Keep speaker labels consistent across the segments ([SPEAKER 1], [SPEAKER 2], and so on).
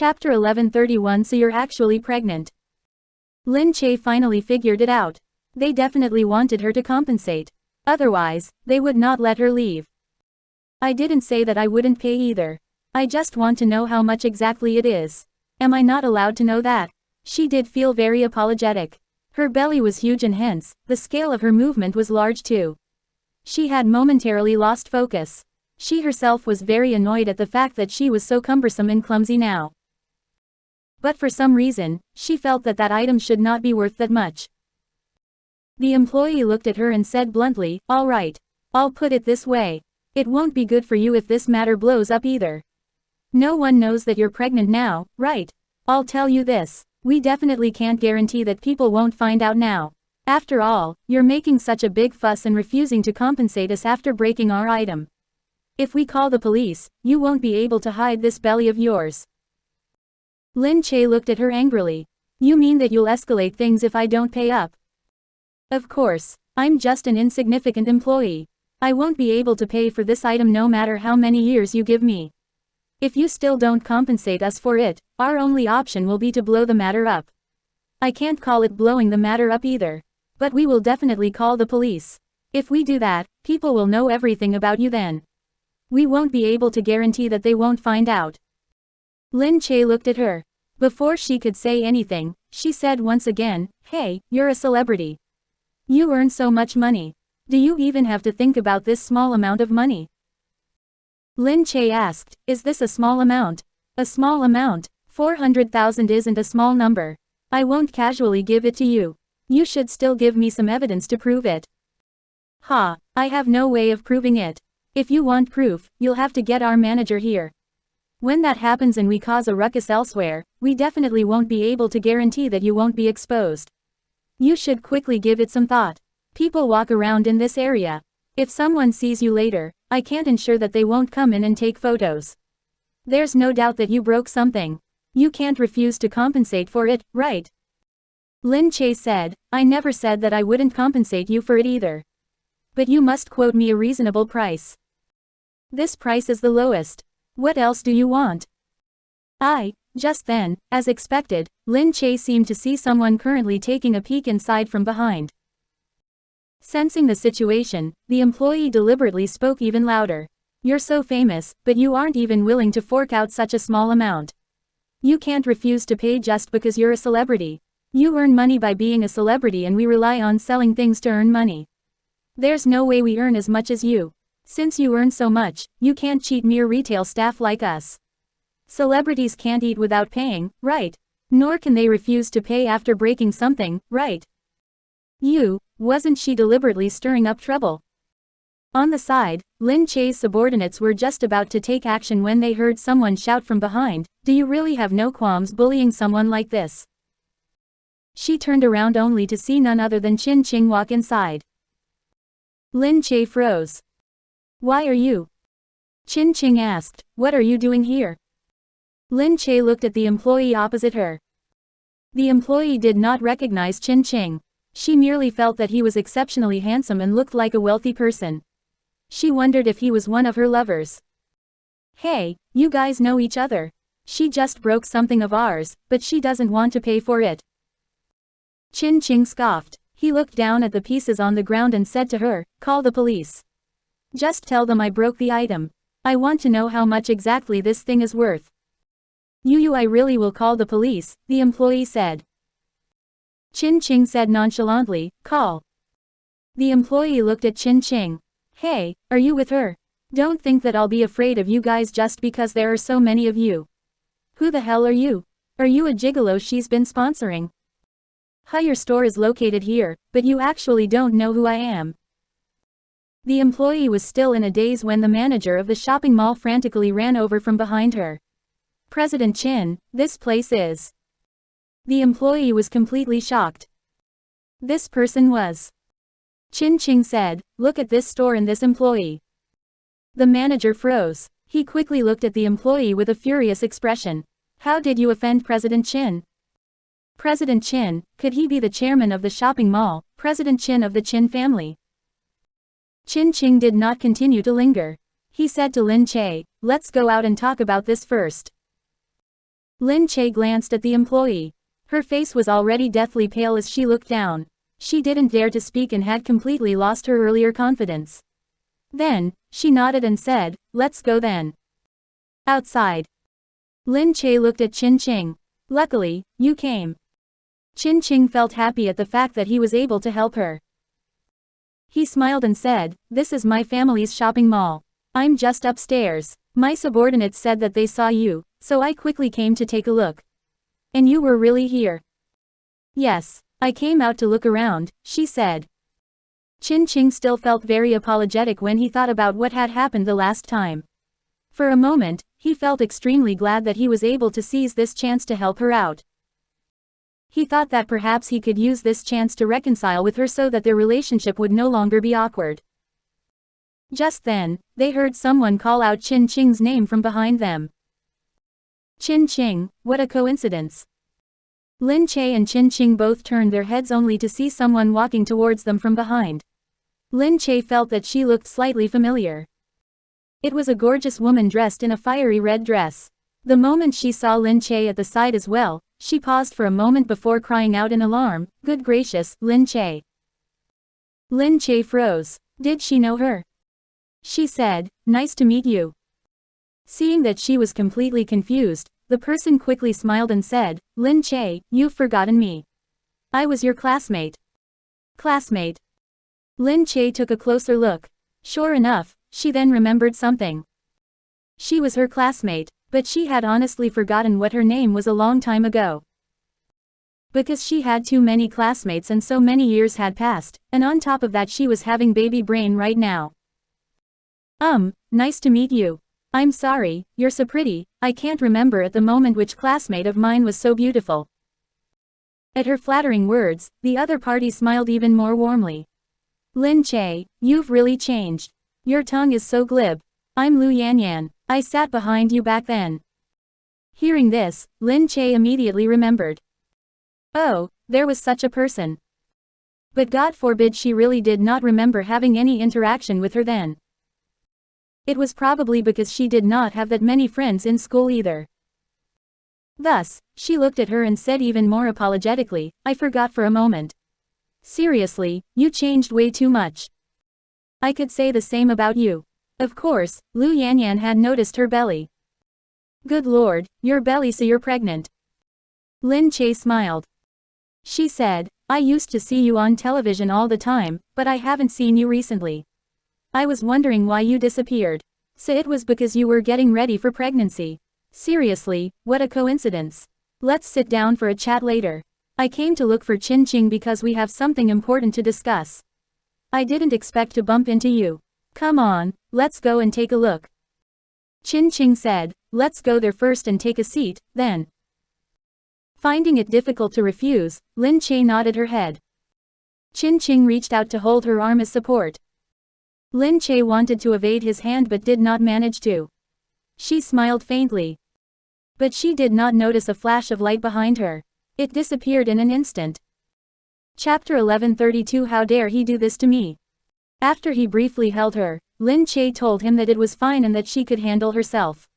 [SPEAKER 1] Chapter 1131. So you're actually pregnant. Lin Che finally figured it out. They definitely wanted her to compensate. Otherwise, they would not let her leave. I didn't say that I wouldn't pay either. I just want to know how much exactly it is. Am I not allowed to know that? She did feel very apologetic. Her belly was huge and hence, the scale of her movement was large too. She had momentarily lost focus. She herself was very annoyed at the fact that she was so cumbersome and clumsy now. But for some reason, she felt that that item should not be worth that much. The employee looked at her and said bluntly, "All right. I'll put it this way. It won't be good for you if this matter blows up either. No one knows that you're pregnant now, right? I'll tell you this. We definitely can't guarantee that people won't find out now. After all, you're making such a big fuss and refusing to compensate us after breaking our item. If we call the police, you won't be able to hide this belly of yours." Lin Che looked at her angrily. "You mean that you'll escalate things if I don't pay up?" "Of course. I'm just an insignificant employee. I won't be able to pay for this item no matter how many years you give me. If you still don't compensate us for it, our only option will be to blow the matter up. I can't call it blowing the matter up either. But we will definitely call the police. If we do that, people will know everything about you then. We won't be able to guarantee that they won't find out." Lin Che looked at her. Before she could say anything, she said once again, "Hey, you're a celebrity. You earn so much money. Do you even have to think about this small amount of money?" Lin Che asked, "Is this a small amount?" "A small amount? 400,000 isn't a small number. I won't casually give it to you. You should still give me some evidence to prove it." "Ha, I have no way of proving it. If you want proof, you'll have to get our manager here. When that happens and we cause a ruckus elsewhere, we definitely won't be able to guarantee that you won't be exposed. You should quickly give it some thought. People walk around in this area. If someone sees you later, I can't ensure that they won't come in and take photos. There's no doubt that you broke something. You can't refuse to compensate for it, right?" Lin Che said, "I never said that I wouldn't compensate you for it either. But you must quote me a reasonable price. This price is the lowest. What else do you want?" Just then, as expected, Lin Che seemed to see someone currently taking a peek inside from behind. Sensing the situation, the employee deliberately spoke even louder. "You're so famous, but you aren't even willing to fork out such a small amount. You can't refuse to pay just because you're a celebrity. You earn money by being a celebrity and we rely on selling things to earn money. There's no way we earn as much as you. Since you earn so much, you can't cheat mere retail staff like us. Celebrities can't eat without paying, right? Nor can they refuse to pay after breaking something, right?" Wasn't she deliberately stirring up trouble? On the side, Lin Che's subordinates were just about to take action when they heard someone shout from behind, "Do you really have no qualms bullying someone like this?" She turned around only to see none other than Qin Qing walk inside. Lin Che froze. "Why are you?" Qin Qing asked, "What are you doing here?" Lin Che looked at the employee opposite her. The employee did not recognize Qin Qing. She merely felt that he was exceptionally handsome and looked like a wealthy person. She wondered if he was one of her lovers. "Hey, you guys know each other. She just broke something of ours, but she doesn't want to pay for it." Qin Qing scoffed. He looked down at the pieces on the ground and said to her, "Call the police. Just tell them I broke the item. I want to know how much exactly this thing is worth." I really will call the police," the employee said. Qin Qing said nonchalantly, "Call." The employee looked at Qin Qing. "Hey, are you with her? Don't think that I'll be afraid of you guys just because there are so many of you. Who the hell are you? Are you a gigolo she's been sponsoring? Your store is located here, but you actually don't know who I am." The employee was still in a daze when the manager of the shopping mall frantically ran over from behind her. "President Qin, this place is..." The employee was completely shocked. This person was. Qin Qing said, "Look at this store and this employee." The manager froze. He quickly looked at the employee with a furious expression. "How did you offend President Qin?" President Qin, could he be the chairman of the shopping mall, President Qin of the Qin family? Qin Qing did not continue to linger. He said to Lin Che, "Let's go out and talk about this first." Lin Che glanced at the employee. Her face was already deathly pale as she looked down. She didn't dare to speak and had completely lost her earlier confidence. Then, she nodded and said, "Let's go then." Outside. Lin Che looked at Qin Qing. "Luckily, you came." Qin Qing felt happy at the fact that he was able to help her. He smiled and said, "This is my family's shopping mall. I'm just upstairs. My subordinates said that they saw you, so I quickly came to take a look." "And you were really here?" "Yes, I came out to look around," she said. Qin Qing still felt very apologetic when he thought about what had happened the last time. For a moment, he felt extremely glad that he was able to seize this chance to help her out. He thought that perhaps he could use this chance to reconcile with her so that their relationship would no longer be awkward. Just then, they heard someone call out Qin Qing's name from behind them. "Qin Qing, what a coincidence." Lin Che and Qin Qing both turned their heads only to see someone walking towards them from behind. Lin Che felt that she looked slightly familiar. It was a gorgeous woman dressed in a fiery red dress. The moment she saw Lin Che at the side as well, she paused for a moment before crying out in alarm, "Good gracious, Lin Che." Lin Che froze. Did she know her? She said, "Nice to meet you." Seeing that she was completely confused, the person quickly smiled and said, "Lin Che, you've forgotten me. I was your classmate." Classmate. Lin Che took a closer look. Sure enough, she then remembered something. She was her classmate, but she had honestly forgotten what her name was a long time ago. Because she had too many classmates and so many years had passed, and on top of that she was having baby brain right now. Nice to meet you. I'm sorry, you're so pretty, I can't remember at the moment which classmate of mine was so beautiful." At her flattering words, the other party smiled even more warmly. "Lin Che, you've really changed. Your tongue is so glib. I'm Lu Yanyan, I sat behind you back then." Hearing this, Lin Che immediately remembered. Oh, there was such a person. But God forbid she really did not remember having any interaction with her then. It was probably because she did not have that many friends in school either. Thus, she looked at her and said even more apologetically, "I forgot for a moment. Seriously, you changed way too much. I could say the same about you." Of course, Lu Yanyan had noticed her belly. "Good lord, your belly, so you're pregnant." Lin Che smiled. She said, "I used to see you on television all the time, but I haven't seen you recently. I was wondering why you disappeared. So it was because you were getting ready for pregnancy. Seriously, what a coincidence. Let's sit down for a chat later. I came to look for Qin Qing because we have something important to discuss. I didn't expect to bump into you. Come on, let's go and take a look." Qin Qing said, "Let's go there first and take a seat, then." Finding it difficult to refuse, Lin Che nodded her head. Qin Qing reached out to hold her arm as support. Lin Che wanted to evade his hand but did not manage to. She smiled faintly. But she did not notice a flash of light behind her. It disappeared in an instant. Chapter 1132 How dare he do this to me? After he briefly held her, Lin Che told him that it was fine and that she could handle herself.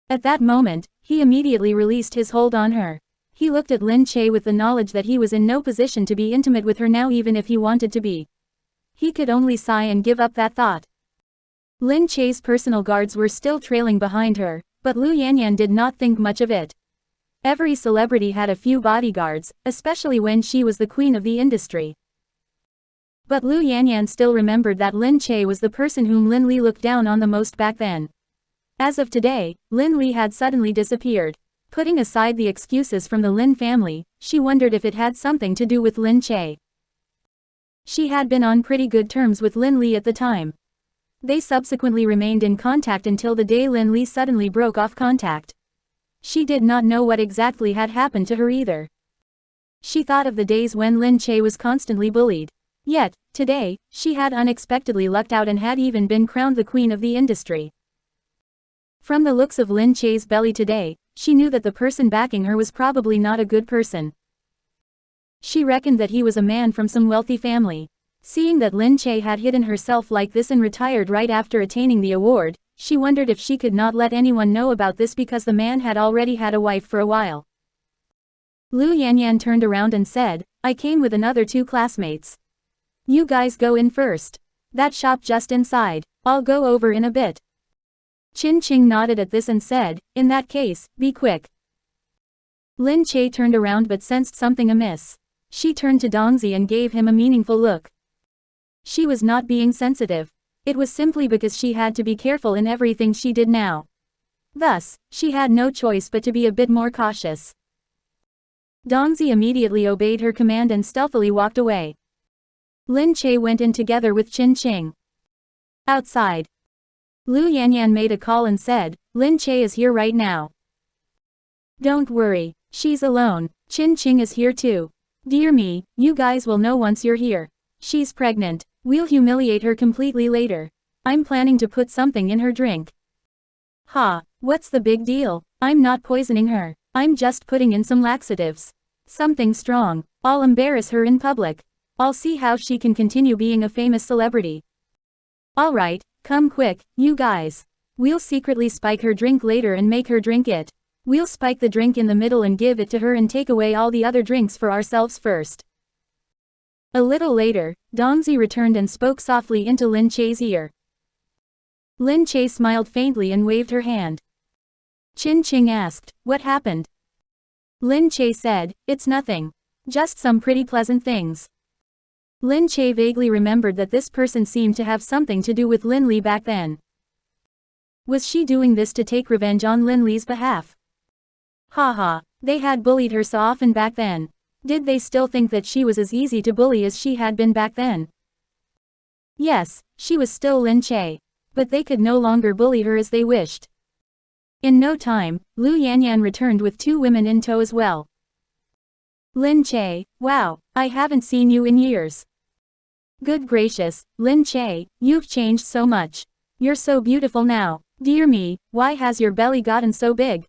[SPEAKER 1] At that moment, he immediately released his hold on her. He looked at Lin Che with the knowledge that he was in no position to be intimate with her now even if he wanted to be. He could only sigh and give up that thought. Lin Che's personal guards were still trailing behind her, but Lu Yanyan did not think much of it. Every celebrity had a few bodyguards, especially when she was the queen of the industry. But Lu Yanyan still remembered that Lin Che was the person whom Lin Li looked down on the most back then. As of today, Lin Li had suddenly disappeared. Putting aside the excuses from the Lin family, she wondered if it had something to do with Lin Che. She had been on pretty good terms with Lin Li at the time. They subsequently remained in contact until the day Lin Li suddenly broke off contact. She did not know what exactly had happened to her either. She thought of the days when Lin Che was constantly bullied. Yet, today, she had unexpectedly lucked out and had even been crowned the queen of the industry. From the looks of Lin Che's belly today, she knew that the person backing her was probably not a good person. She reckoned that he was a man from some wealthy family. Seeing that Lin Che had hidden herself like this and retired right after attaining the award, She wondered if she could not let anyone know about this because the man had already had a wife for a while. Lu Yanyan turned around and said, I came with another 2 classmates. You guys go in first. That shop just inside. I'll go over in a bit. Qin Qing nodded at this and said, in that case, be quick. Lin Che turned around but sensed something amiss. She turned to Dongzi and gave him a meaningful look. She was not being sensitive. It was simply because she had to be careful in everything she did now. Thus, she had no choice but to be a bit more cautious. Dongzi immediately obeyed her command and stealthily walked away. Lin Che went in together with Qin Qing. Outside, Lu Yanyan made a call and said, Lin Che is here right now. Don't worry, she's alone. Qin Qing is here too. Dear me, you guys will know once you're here. She's pregnant. We'll humiliate her completely later. I'm planning to put something in her drink. Ha, what's the big deal? I'm not poisoning her. I'm just putting in some laxatives. Something strong. I'll embarrass her in public. I'll see how she can continue being a famous celebrity. Alright, come quick, you guys. We'll secretly spike her drink later and make her drink it. We'll spike the drink in the middle and give it to her and take away all the other drinks for ourselves first. A little later, Dongzi returned and spoke softly into Lin Che's ear. Lin Che smiled faintly and waved her hand. Qin Qing asked, what happened? Lin Che said, it's nothing. Just some pretty pleasant things. Lin Che vaguely remembered that this person seemed to have something to do with Lin Li back then. Was she doing this to take revenge on Lin Li's behalf? Haha, they had bullied her so often back then. Did they still think that she was as easy to bully as she had been back then? Yes, she was still Lin Che. But they could no longer bully her as they wished. In no time, Lu Yanyan returned with 2 women in tow as well. Lin Che, wow, I haven't seen you in years. Good gracious, Lin Che, you've changed so much. You're so beautiful now. Dear me, why has your belly gotten so big?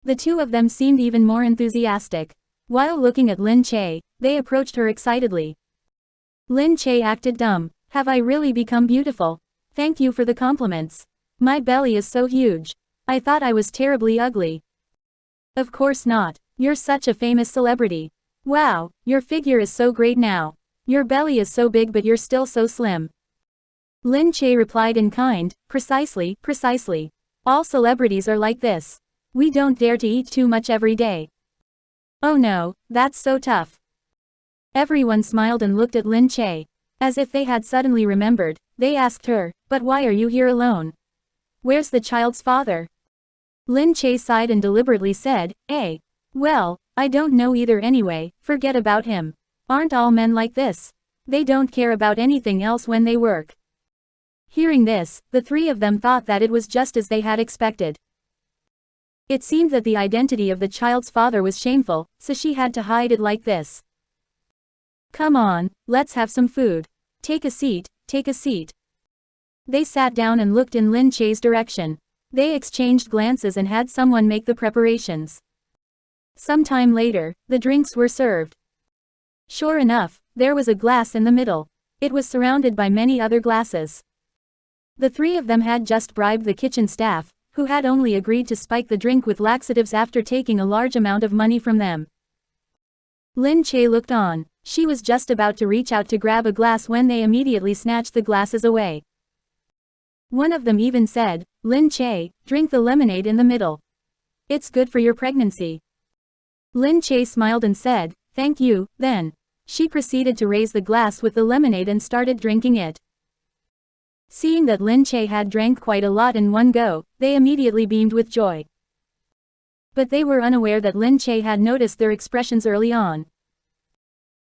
[SPEAKER 1] The 2 of them seemed even more enthusiastic. While looking at Lin Che, they approached her excitedly. Lin Che acted dumb. Have I really become beautiful? Thank you for the compliments. My belly is so huge. I thought I was terribly ugly. Of course not. You're such a famous celebrity. Wow, your figure is so great now. Your belly is so big but you're still so slim. Lin Che replied in kind, precisely, precisely. All celebrities are like this. We don't dare to eat too much every day. Oh no, that's so tough. Everyone smiled and looked at Lin Che. As if they had suddenly remembered, they asked her, but why are you here alone? Where's the child's father? Lin Che sighed and deliberately said, well, I don't know either anyway, forget about him. Aren't all men like this? They don't care about anything else when they work. Hearing this, the 3 of them thought that it was just as they had expected. It seemed that the identity of the child's father was shameful, so she had to hide it like this. Come on, let's have some food. Take a seat, take a seat. They sat down and looked in Lin Che's direction. They exchanged glances and had someone make the preparations. Some time later, the drinks were served. Sure enough, there was a glass in the middle. It was surrounded by many other glasses. The 3 of them had just bribed the kitchen staff, who had only agreed to spike the drink with laxatives after taking a large amount of money from them. Lin Che looked on. She was just about to reach out to grab a glass when they immediately snatched the glasses away. One of them even said, Lin Che, drink the lemonade in the middle. It's good for your pregnancy. Lin Che smiled and said, thank you, then. She proceeded to raise the glass with the lemonade and started drinking it. Seeing that Lin Che had drank quite a lot in one go, they immediately beamed with joy. But they were unaware that Lin Che had noticed their expressions early on.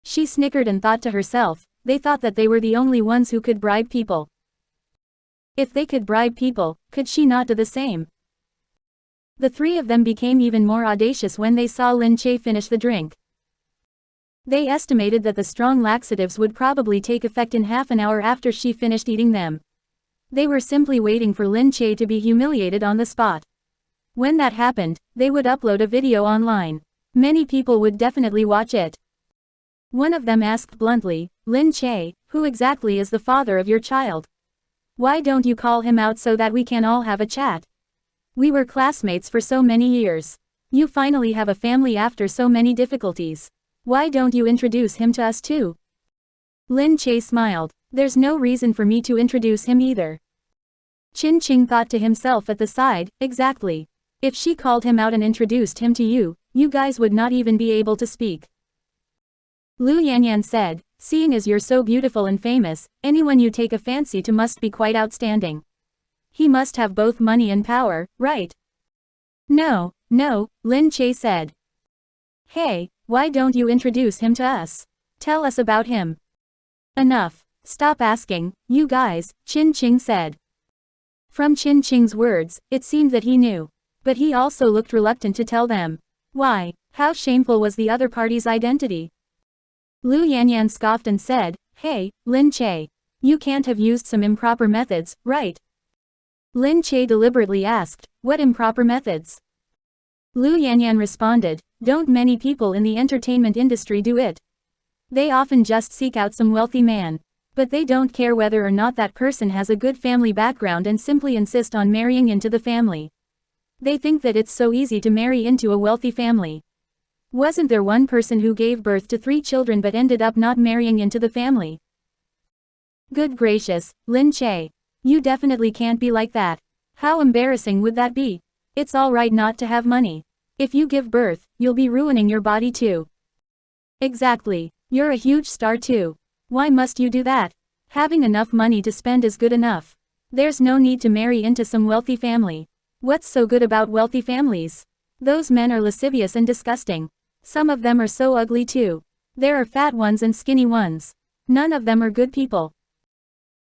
[SPEAKER 1] She snickered and thought to herself, they thought that they were the only ones who could bribe people. If they could bribe people, could she not do the same? The 3 of them became even more audacious when they saw Lin Che finish the drink. They estimated that the strong laxatives would probably take effect in half an hour after she finished eating them. They were simply waiting for Lin Che to be humiliated on the spot. When that happened, they would upload a video online. Many people would definitely watch it. One of them asked bluntly, Lin Che, who exactly is the father of your child? Why don't you call him out so that we can all have a chat? We were classmates for so many years. You finally have a family after so many difficulties. Why don't you introduce him to us too? Lin Che smiled. There's no reason for me to introduce him either. Qin Qing thought to himself at the side, exactly. If she called him out and introduced him to you, you guys would not even be able to speak. Lu Yanyan said, seeing as you're so beautiful and famous, anyone you take a fancy to must be quite outstanding. He must have both money and power, right? No, Lin Che said. Hey, why don't you introduce him to us? Tell us about him. Enough. Stop asking, you guys, Qin Qing said. From Qin Qing's words, it seemed that he knew. But he also looked reluctant to tell them. Why? How shameful was the other party's identity? Lu Yanyan scoffed and said, hey, Lin Che. You can't have used some improper methods, right? Lin Che deliberately asked, what improper methods? Lu Yanyan responded, don't many people in the entertainment industry do it? They often just seek out some wealthy man. But they don't care whether or not that person has a good family background and simply insist on marrying into the family. They think that it's so easy to marry into a wealthy family. Wasn't there one person who gave birth to 3 children but ended up not marrying into the family? Good gracious, Lin Che. You definitely can't be like that. How embarrassing would that be? It's alright not to have money. If you give birth, you'll be ruining your body too. Exactly. You're a huge star too. Why must you do that? Having enough money to spend is good enough. There's no need to marry into some wealthy family. What's so good about wealthy families? Those men are lascivious and disgusting. Some of them are so ugly too. There are fat ones and skinny ones. None of them are good people.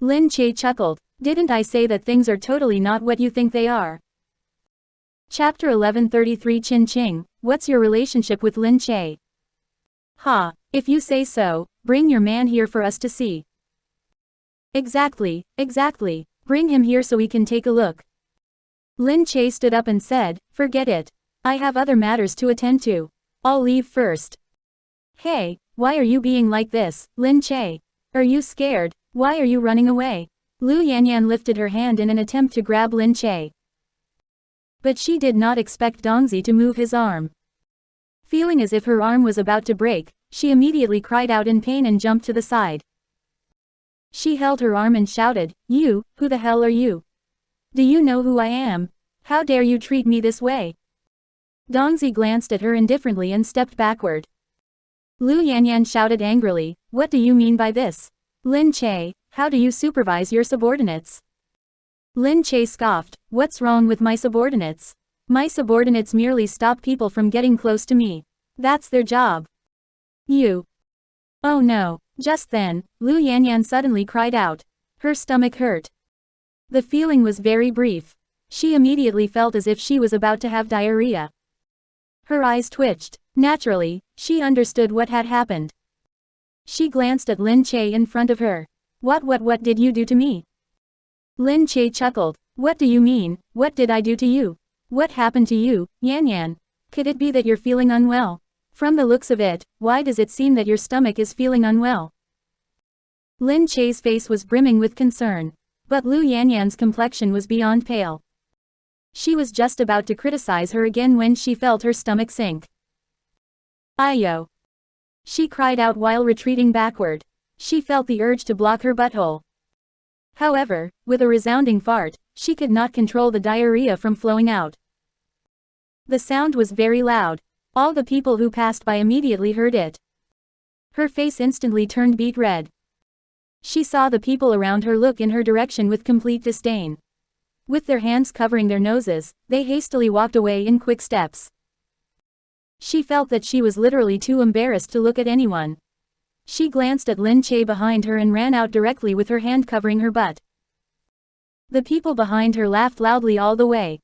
[SPEAKER 1] Lin Che chuckled. Didn't I say that things are totally not what you think they are? Chapter 1133 Qin Qing, what's your relationship with Lin Che? Ha, if you say so, bring your man here for us to see. Exactly. Bring him here so we can take a look. Lin Che stood up and said, forget it. I have other matters to attend to. I'll leave first. Hey, why are you being like this, Lin Che? Are you scared? Why are you running away? Lu Yanyan lifted her hand in an attempt to grab Lin Che. But she did not expect Dongzi to move his arm. Feeling as if her arm was about to break, she immediately cried out in pain and jumped to the side. She held her arm and shouted, you, who the hell are you? Do you know who I am? How dare you treat me this way? Dongzi glanced at her indifferently and stepped backward. Lu Yanyan shouted angrily, what do you mean by this? Lin Che, how do you supervise your subordinates? Lin Che scoffed, what's wrong with my subordinates? My subordinates merely stop people from getting close to me. That's their job. You. Oh no. Just then, Lu Yanyan suddenly cried out. Her stomach hurt. The feeling was very brief. She immediately felt as if she was about to have diarrhea. Her eyes twitched. Naturally, she understood what had happened. She glanced at Lin Che in front of her. What did you do to me? Lin Che chuckled. What do you mean, what did I do to you? What happened to you, Yanyan? Could it be that you're feeling unwell? From the looks of it, why does it seem that your stomach is feeling unwell? Lin Che's face was brimming with concern. But Lu Yanyan's complexion was beyond pale. She was just about to criticize her again when she felt her stomach sink. Ayo! She cried out while retreating backward. She felt the urge to block her butthole. However, with a resounding fart, she could not control the diarrhea from flowing out. The sound was very loud. All the people who passed by immediately heard it. Her face instantly turned beet red. She saw the people around her look in her direction with complete disdain. With their hands covering their noses, they hastily walked away in quick steps. She felt that she was literally too embarrassed to look at anyone. She glanced at Lin Che behind her and ran out directly with her hand covering her butt. The people behind her laughed loudly all the way.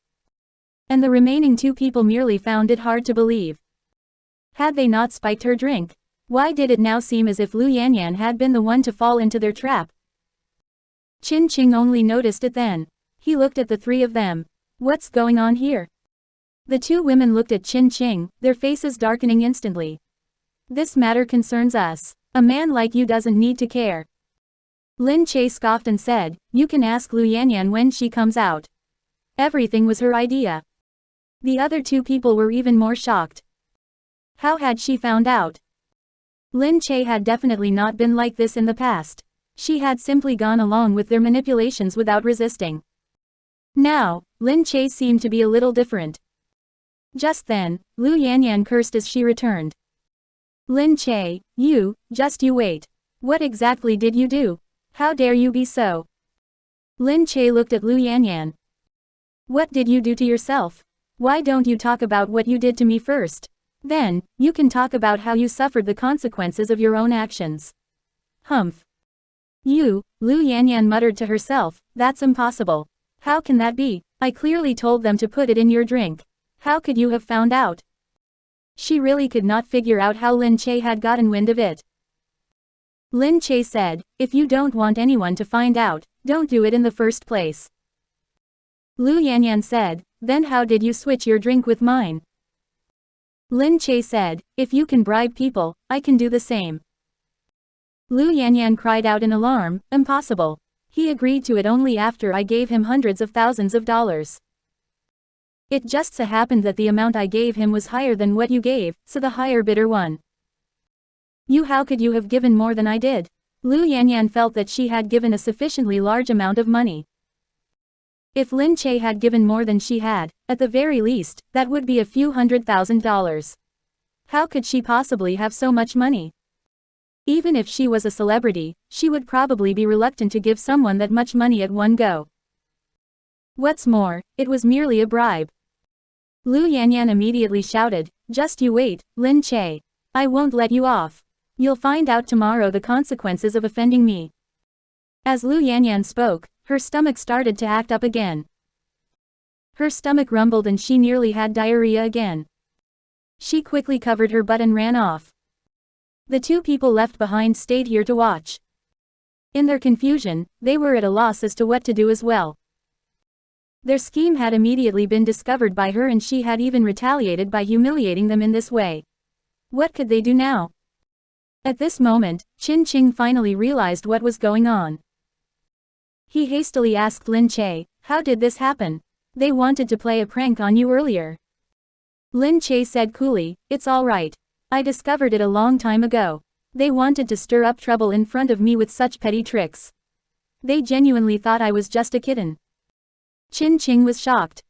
[SPEAKER 1] And the remaining 2 people merely found it hard to believe. Had they not spiked her drink? Why did it now seem as if Lu Yanyan had been the one to fall into their trap? Qin Qing only noticed it then. He looked at the 3 of them. What's going on here? The 2 women looked at Qin Qing, their faces darkening instantly. This matter concerns us. A man like you doesn't need to care. Lin Che scoffed and said, "You can ask Lu Yanyan when she comes out. Everything was her idea." The other two people were even more shocked. How had she found out? Lin Che had definitely not been like this in the past. She had simply gone along with their manipulations without resisting. Now, Lin Che seemed to be a little different. Just then, Lu Yanyan cursed as she returned. "Lin Che, you wait. What exactly did you do? How dare you be so?" Lin Che looked at Lu Yanyan. "What did you do to yourself? Why don't you talk about what you did to me first? Then, you can talk about how you suffered the consequences of your own actions." "Humph. You," Lu Yanyan muttered to herself, "that's impossible. How can that be? I clearly told them to put it in your drink. How could you have found out?" She really could not figure out how Lin Che had gotten wind of it. Lin Che said, "If you don't want anyone to find out, don't do it in the first place." Lu Yanyan said, "Then how did you switch your drink with mine?" Lin Che said, "If you can bribe people, I can do the same." Lu Yanyan cried out in alarm, "Impossible. He agreed to it only after I gave him hundreds of thousands of dollars. It just so happened that the amount I gave him was higher than what you gave, so the higher bidder won." How could you have given more than I did?" Lu Yanyan felt that she had given a sufficiently large amount of money. If Lin Che had given more than she had, at the very least, that would be a few $100,000. How could she possibly have so much money? Even if she was a celebrity, she would probably be reluctant to give someone that much money at one go. What's more, it was merely a bribe. Lu Yanyan immediately shouted, "Just you wait, Lin Che. I won't let you off. You'll find out tomorrow the consequences of offending me." As Lu Yanyan spoke, her stomach started to act up again. Her stomach rumbled and she nearly had diarrhea again. She quickly covered her butt and ran off. The two people left behind stayed here to watch. In their confusion, they were at a loss as to what to do as well. Their scheme had immediately been discovered by her and she had even retaliated by humiliating them in this way. What could they do now? At this moment, Qin Qing finally realized what was going on. He hastily asked Lin Che, "How did this happen? They wanted to play a prank on you earlier." Lin Che said coolly, "It's all right. I discovered it a long time ago. They wanted to stir up trouble in front of me with such petty tricks. They genuinely thought I was just a kitten." Qin Qing was shocked.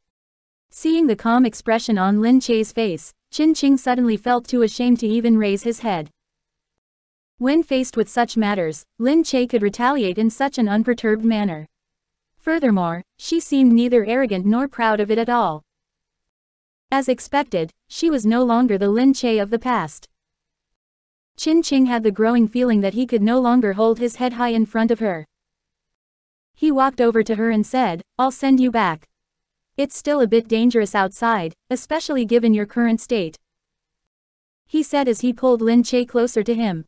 [SPEAKER 1] Seeing the calm expression on Lin Che's face, Qin Qing suddenly felt too ashamed to even raise his head. When faced with such matters, Lin Che could retaliate in such an unperturbed manner. Furthermore, she seemed neither arrogant nor proud of it at all. As expected, she was no longer the Lin Che of the past. Qin Qing had the growing feeling that he could no longer hold his head high in front of her. He walked over to her and said, "I'll send you back. It's still a bit dangerous outside, especially given your current state," he said as he pulled Lin Che closer to him.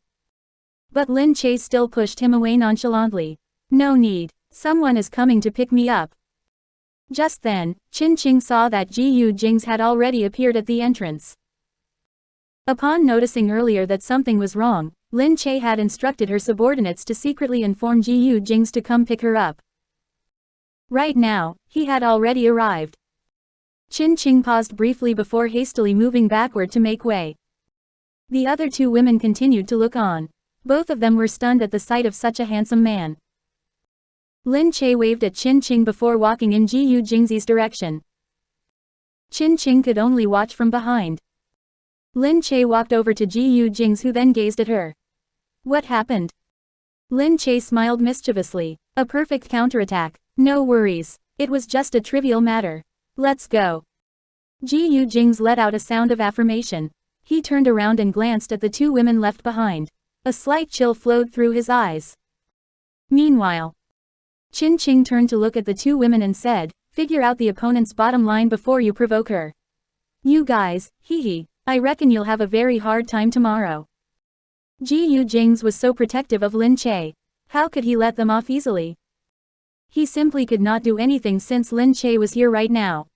[SPEAKER 1] But Lin Che still pushed him away nonchalantly. "No need. Someone is coming to pick me up." Just then, Qin Qing saw that Gu Jingze had already appeared at the entrance. Upon noticing earlier that something was wrong, Lin Che had instructed her subordinates to secretly inform Gu Jingze to come pick her up. Right now, he had already arrived. Qin Qing paused briefly before hastily moving backward to make way. The other two women continued to look on. Both of them were stunned at the sight of such a handsome man. Lin Che waved at Qin Qing before walking in Gu Jingze's direction. Qin Qing could only watch from behind. Lin Che walked over to Gu Jingze, who then gazed at her. "What happened?" Lin Che smiled mischievously. "A perfect counterattack. No worries. It was just a trivial matter. Let's go." Gu Jingze let out a sound of affirmation. He turned around and glanced at the two women left behind. A slight chill flowed through his eyes. Meanwhile, Qin Qing turned to look at the two women and said, "Figure out the opponent's bottom line before you provoke her. You guys, hee, I reckon you'll have a very hard time tomorrow." Gu Jingze was so protective of Lin Che. How could he let them off easily? He simply could not do anything since Lin Che was here right now.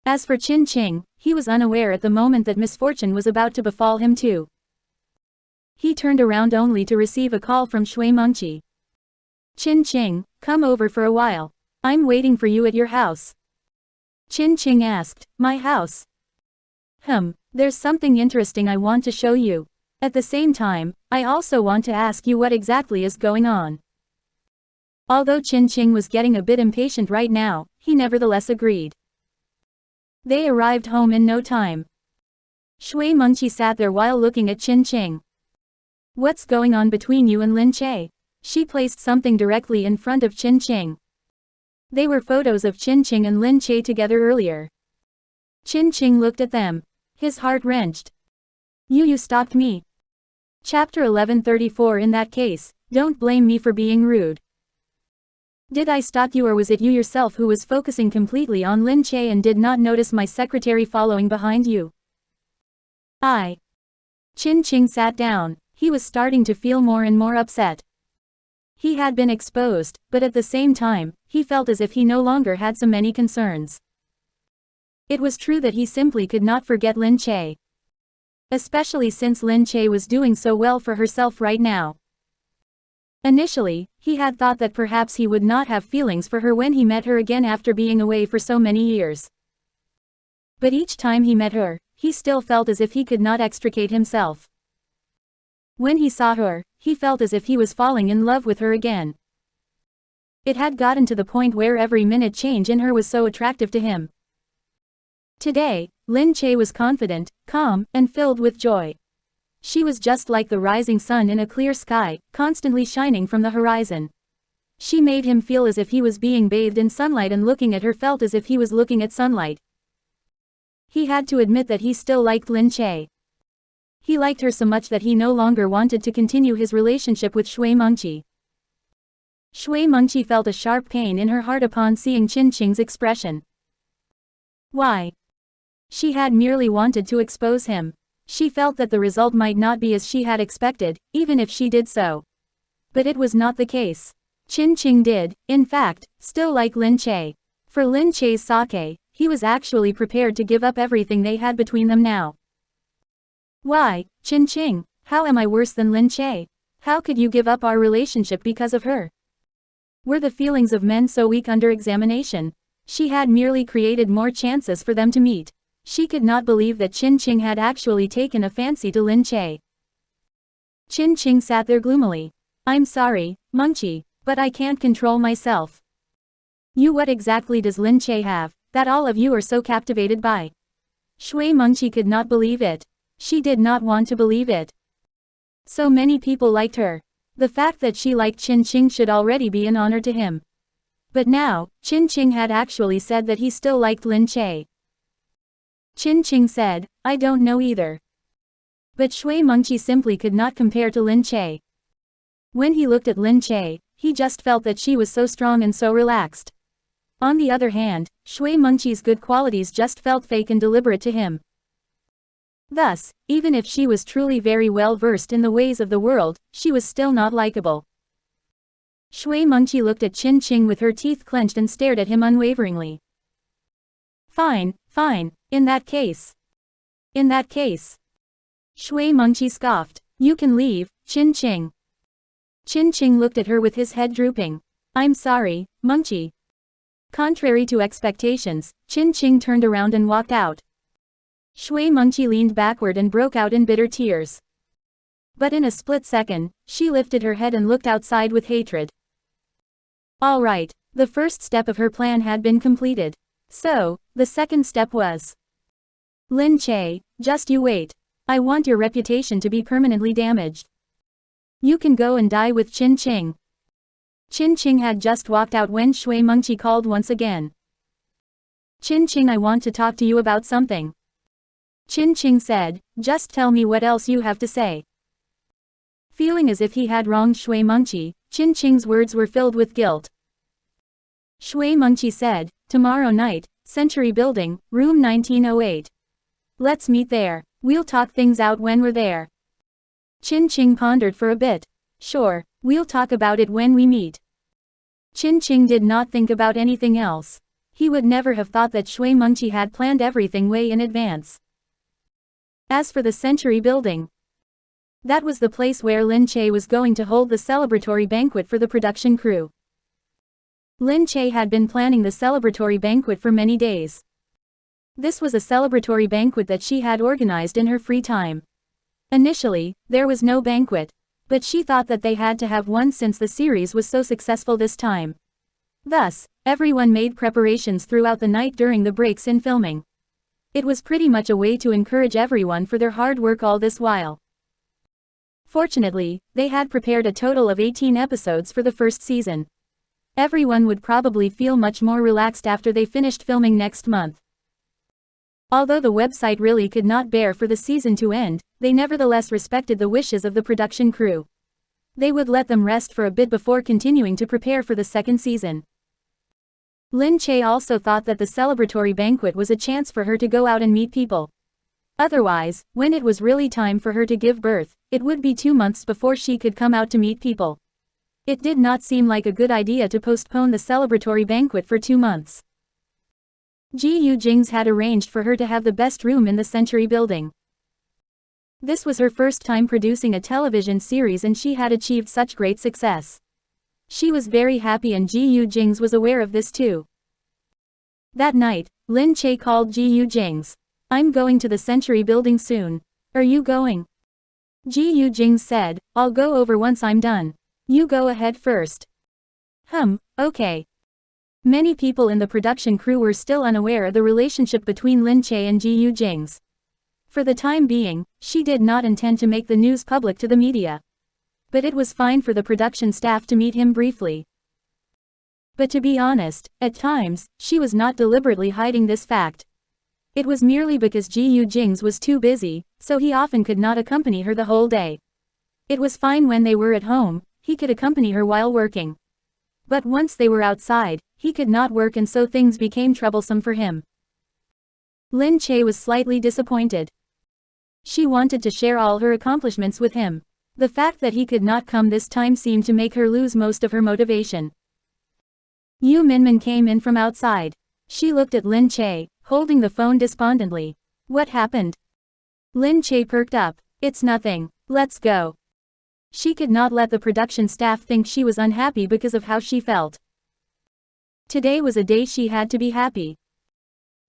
[SPEAKER 1] As for Qin Qing, he was unaware at the moment that misfortune was about to befall him too. He turned around only to receive a call from Shui Mengqi. Qin Qing, come over for a while. I'm waiting for you at your house. Qin Qing asked, my house? There's something interesting I want to show you. At the same time, I also want to ask you what exactly is going on. Although Qin Qing was getting a bit impatient right now, he nevertheless agreed. They arrived home in no time. Shui Mengqi sat there while looking at Qin Qing. What's going on between you and Lin Che? She placed something directly in front of Qin Qing. They were photos of Qin Qing and Lin Che together earlier. Qin Qing looked at them. His heart wrenched. You stopped me. Chapter 1134. In that case, don't blame me for being rude. Did I stalk you, or was it you yourself who was focusing completely on Lin Che and did not notice my secretary following behind you? Qin Qing sat down. He was starting to feel more and more upset. He had been exposed, but at the same time, he felt as if he no longer had so many concerns. It was true that he simply could not forget Lin Che. Especially since Lin Che was doing so well for herself right now. Initially, he had thought that perhaps he would not have feelings for her when he met her again after being away for so many years. But each time he met her, he still felt as if he could not extricate himself. When he saw her, he felt as if he was falling in love with her again. It had gotten to the point where every minute change in her was so attractive to him. Today, Lin Che was confident, calm, and filled with joy. She was just like the rising sun in a clear sky, constantly shining from the horizon. She made him feel as if he was being bathed in sunlight, and looking at her felt as if he was looking at sunlight. He had to admit that he still liked Lin Che. He liked her so much that he no longer wanted to continue his relationship with Shui Mengqi. Shui Mengqi felt a sharp pain in her heart upon seeing Qin Qing's expression. Why? She had merely wanted to expose him. She felt that the result might not be as she had expected, even if she did so. But it was not the case. Qin Qing did, in fact, still like Lin Che. For Lin Che's sake, he was actually prepared to give up everything they had between them now. Why, Qin Qing, how am I worse than Lin Che? How could you give up our relationship because of her? Were the feelings of men so weak under examination? She had merely created more chances for them to meet. She could not believe that Qin Qing had actually taken a fancy to Lin Che. Qin Qing sat there gloomily. I'm sorry, Mengqi, but I can't control myself. What exactly does Lin Che have, that all of you are so captivated by? Shui Mengqi could not believe it. She did not want to believe it. So many people liked her. The fact that she liked Qin Qing should already be an honor to him. But now, Qin Qing had actually said that he still liked Lin Che. Qin Qing said, I don't know either. But Shui Mengqi simply could not compare to Lin Che. When he looked at Lin Che, he just felt that she was so strong and so relaxed. On the other hand, Shui Mengqi's good qualities just felt fake and deliberate to him. Thus, even if she was truly very well versed in the ways of the world, she was still not likable. Shui Mengqi looked at Qin Qing with her teeth clenched and stared at him unwaveringly. Fine, fine, in that case. In that case. Shui Mengqi scoffed. You can leave, Qin Qing. Qin Qing looked at her with his head drooping. I'm sorry, Mengqi. Contrary to expectations, Qin Qing turned around and walked out. Shui Mengqi leaned backward and broke out in bitter tears. But in a split second, she lifted her head and looked outside with hatred. All right, the first step of her plan had been completed. So, the second step was. Lin Che, just you wait. I want your reputation to be permanently damaged. You can go and die with Qin Qing. Qin Qing had just walked out when Shui Mengqi called once again. Qin Qing, I want to talk to you about something. Qin Qing said, just tell me what else you have to say. Feeling as if he had wronged Shui Mengqi, Qin Qing's words were filled with guilt. Shui Mengqi said, tomorrow night, Century Building, room 1908. Let's meet there. We'll talk things out when we're there. Qin Qing pondered for a bit. Sure, we'll talk about it when we meet. Qin Qing did not think about anything else. He would never have thought that Shui Mengqi had planned everything way in advance. As for the Century Building, That was the place where Lin Che was going to hold the celebratory banquet for the production crew. Lin Che had been planning the celebratory banquet for many days. This was a celebratory banquet that she had organized in her free time. Initially, there was no banquet, but she thought that they had to have one since the series was so successful this time. Thus, everyone made preparations throughout the night during the breaks in filming. It was pretty much a way to encourage everyone for their hard work all this while. Fortunately, they had prepared a total of 18 episodes for the first season. Everyone would probably feel much more relaxed after they finished filming next month. Although the website really could not bear for the season to end, they nevertheless respected the wishes of the production crew. They would let them rest for a bit before continuing to prepare for the second season. Lin Che also thought that the celebratory banquet was a chance for her to go out and meet people. Otherwise, when it was really time for her to give birth, it would be 2 months before she could come out to meet people. It did not seem like a good idea to postpone the celebratory banquet for 2 months. Gu Jingze had arranged for her to have the best room in the Century building. This was her first time producing a television series and she had achieved such great success. She was very happy and Gu Jingze was aware of this too. That night, Lin Che called Gu Jingze. "I'm going to the Century building soon. Are you going?" Gu Jingze said, "I'll go over once I'm done. You go ahead first." Okay. Many people in the production crew were still unaware of the relationship between Lin Che and Gu Jingze. For the time being, she did not intend to make the news public to the media. But it was fine for the production staff to meet him briefly. But to be honest, at times, she was not deliberately hiding this fact. It was merely because Gu Jingze was too busy, so he often could not accompany her the whole day. It was fine when they were at home, he could accompany her while working. But once they were outside, he could not work and so things became troublesome for him. Lin Che was slightly disappointed. She wanted to share all her accomplishments with him. The fact that he could not come this time seemed to make her lose most of her motivation. Yu Minmin came in from outside. She looked at Lin Che, holding the phone despondently. "What happened?" Lin Che perked up. "It's nothing. Let's go." She could not let the production staff think she was unhappy because of how she felt. Today was a day she had to be happy.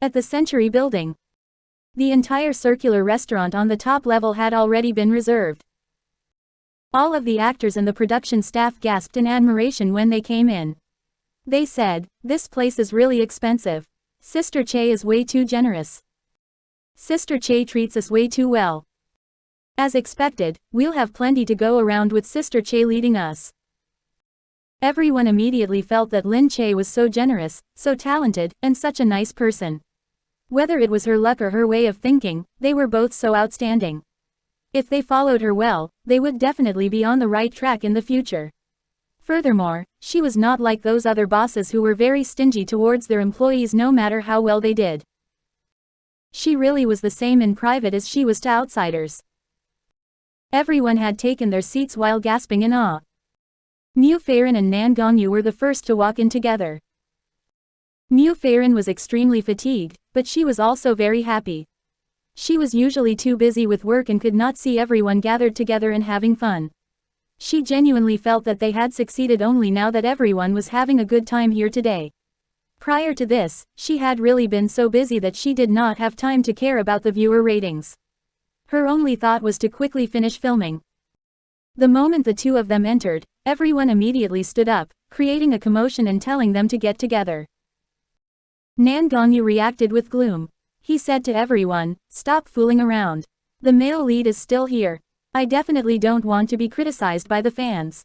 [SPEAKER 1] At the Century building, the entire circular restaurant on the top level had already been reserved. All of the actors and the production staff gasped in admiration when they came in. They said, "This place is really expensive. Sister Che is way too generous. Sister Che treats us way too well. As expected, we'll have plenty to go around with Sister Che leading us." Everyone immediately felt that Lin Che was so generous, so talented, and such a nice person. Whether it was her luck or her way of thinking, they were both so outstanding. If they followed her well, they would definitely be on the right track in the future. Furthermore, she was not like those other bosses who were very stingy towards their employees no matter how well they did. She really was the same in private as she was to outsiders. Everyone had taken their seats while gasping in awe. Mu Feiran and Nan Gongyu were the first to walk in together. Mu Feiran was extremely fatigued, but she was also very happy. She was usually too busy with work and could not see everyone gathered together and having fun. She genuinely felt that they had succeeded only now that everyone was having a good time here today. Prior to this, she had really been so busy that she did not have time to care about the viewer ratings. Her only thought was to quickly finish filming. The moment the two of them entered, everyone immediately stood up, creating a commotion and telling them to get together. Nan Gongyu reacted with gloom. He said to everyone, "Stop fooling around. The male lead is still here. I definitely don't want to be criticized by the fans."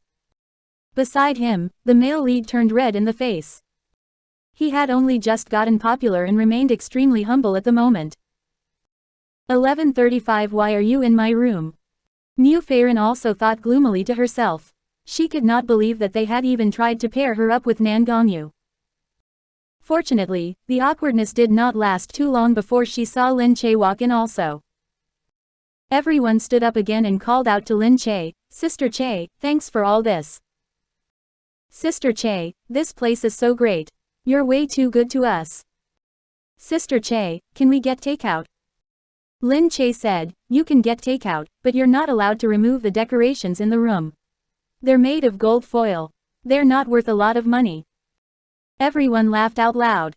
[SPEAKER 1] Beside him, the male lead turned red in the face. He had only just gotten popular and remained extremely humble at the moment. 11:35 Why are you in my room? Mu Feiran also thought gloomily to herself. She could not believe that they had even tried to pair her up with Nan Gongyu. Fortunately, the awkwardness did not last too long before she saw Lin Che walk in also. Everyone stood up again and called out to Lin Che, "Sister Che, thanks for all this. Sister Che, this place is so great. You're way too good to us. Sister Che, can we get takeout?" Lin Che said, you can get takeout, but you're not allowed to remove the decorations in the room. They're made of gold foil. They're not worth a lot of money. Everyone laughed out loud.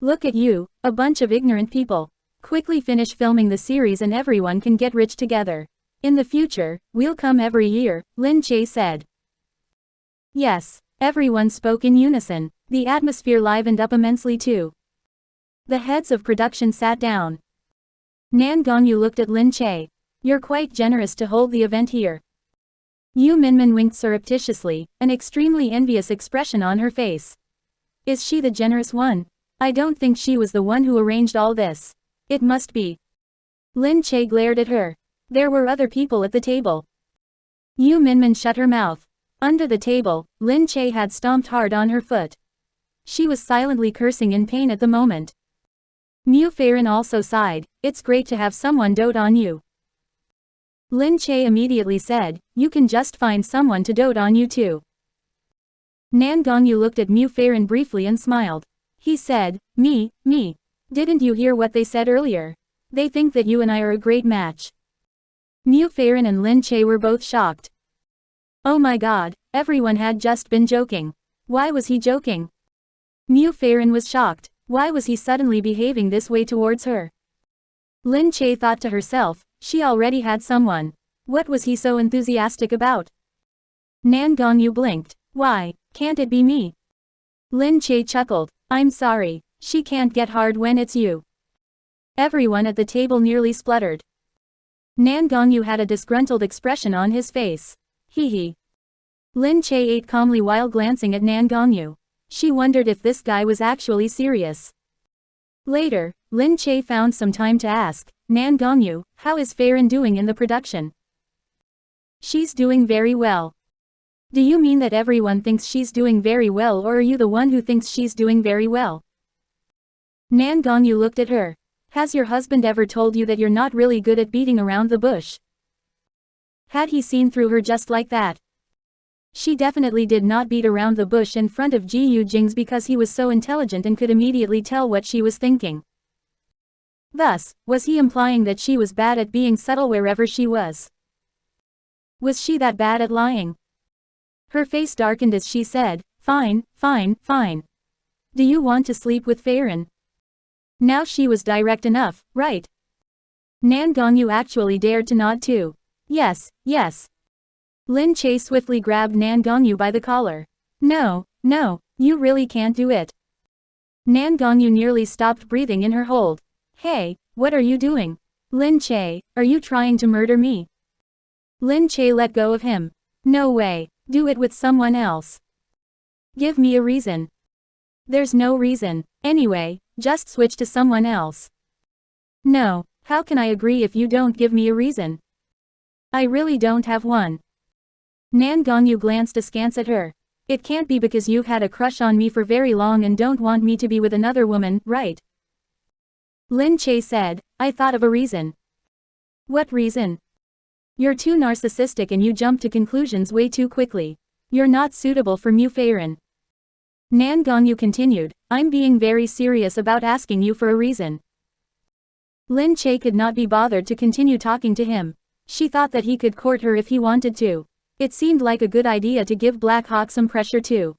[SPEAKER 1] Look at you, a bunch of ignorant people. Quickly finish filming the series and everyone can get rich together. In the future, we'll come every year, Lin Che said. Yes, everyone spoke in unison. The atmosphere livened up immensely too. The heads of production sat down. Nan Gongyu looked at Lin Che. You're quite generous to hold the event here. Yu Minmin winked surreptitiously, an extremely envious expression on her face. Is she the generous one? I don't think she was the one who arranged all this. It must be. Lin Che glared at her. There were other people at the table. Yu Minmin shut her mouth. Under the table, Lin Che had stomped hard on her foot. She was silently cursing in pain at the moment. Mu Feiren also sighed, it's great to have someone dote on you. Lin Che immediately said, you can just find someone to dote on you too. Nan Gongyu looked at Mu Feiren briefly and smiled. He said, me. Didn't you hear what they said earlier? They think that you and I are a great match. Mu Feiren and Lin Che were both shocked. Oh my god, everyone had just been joking. Why was he joking? Mu Feiren was shocked. Why was he suddenly behaving this way towards her? Lin Che thought to herself, she already had someone. What was he so enthusiastic about? Nan Gongyu blinked. Why, can't it be me? Lin Che chuckled. I'm sorry, she can't get hard when it's you. Everyone at the table nearly spluttered. Nan Gongyu had a disgruntled expression on his face. Hee. Lin Che ate calmly while glancing at Nan Gongyu. She wondered if this guy was actually serious. Later, Lin Che found some time to ask, Nan Gongyu, how is Feiren doing in the production? She's doing very well. Do you mean that everyone thinks she's doing very well, or are you the one who thinks she's doing very well? Nan Gongyu looked at her. Has your husband ever told you that you're not really good at beating around the bush? Had he seen through her just like that? She definitely did not beat around the bush in front of Gu Jingze because he was so intelligent and could immediately tell what she was thinking. Thus, was he implying that she was bad at being subtle wherever she was? Was she that bad at lying? Her face darkened as she said, fine. Do you want to sleep with Feiren? Now she was direct enough, right? Nan Gongyu actually dared to nod too. Yes. Lin Che swiftly grabbed Nan Gongyu by the collar. No, you really can't do it. Nan Gongyu nearly stopped breathing in her hold. Hey, what are you doing? Lin Che, are you trying to murder me? Lin Che let go of him. No way, do it with someone else. Give me a reason. There's no reason. Anyway, just switch to someone else. No, how can I agree if you don't give me a reason? I really don't have one. Nan Gongyu glanced askance at her. It can't be because you've had a crush on me for very long and don't want me to be with another woman, right? Lin Che said, I thought of a reason. What reason? You're too narcissistic and you jump to conclusions way too quickly. You're not suitable for Mu Feiren. Nan Gongyu continued, I'm being very serious about asking you for a reason. Lin Che could not be bothered to continue talking to him. She thought that he could court her if he wanted to. It seemed like a good idea to give Black Hawk some pressure too.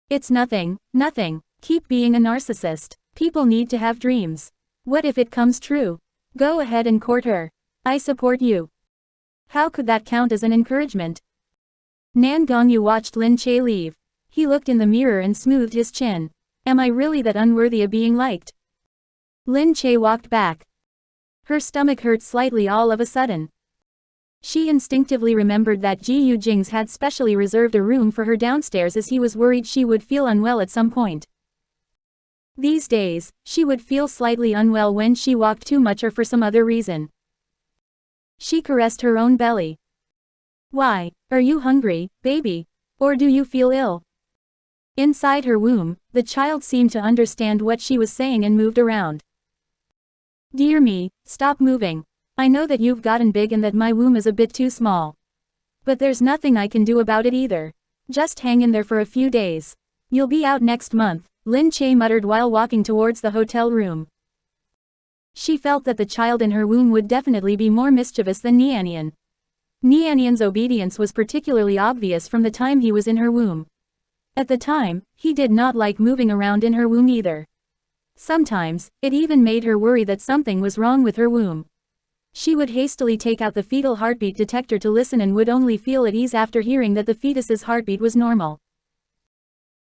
[SPEAKER 1] It's nothing. Keep being a narcissist. People need to have dreams. What if it comes true? Go ahead and court her. I support you. How could that count as an encouragement? Nan Gongyu watched Lin Che leave. He looked in the mirror and smoothed his chin. Am I really that unworthy of being liked? Lin Che walked back. Her stomach hurt slightly all of a sudden. She instinctively remembered that Gu Jingze had specially reserved a room for her downstairs as he was worried she would feel unwell at some point. These days, she would feel slightly unwell when she walked too much or for some other reason. She caressed her own belly. Why, are you hungry, baby? Or do you feel ill? Inside her womb, the child seemed to understand what she was saying and moved around. Dear me, stop moving. I know that you've gotten big and that my womb is a bit too small. But there's nothing I can do about it either. Just hang in there for a few days. You'll be out next month, Lin Che muttered while walking towards the hotel room. She felt that the child in her womb would definitely be more mischievous than Nianian. Nianian's obedience was particularly obvious from the time he was in her womb. At the time, he did not like moving around in her womb either. Sometimes, it even made her worry that something was wrong with her womb. She would hastily take out the fetal heartbeat detector to listen and would only feel at ease after hearing that the fetus's heartbeat was normal.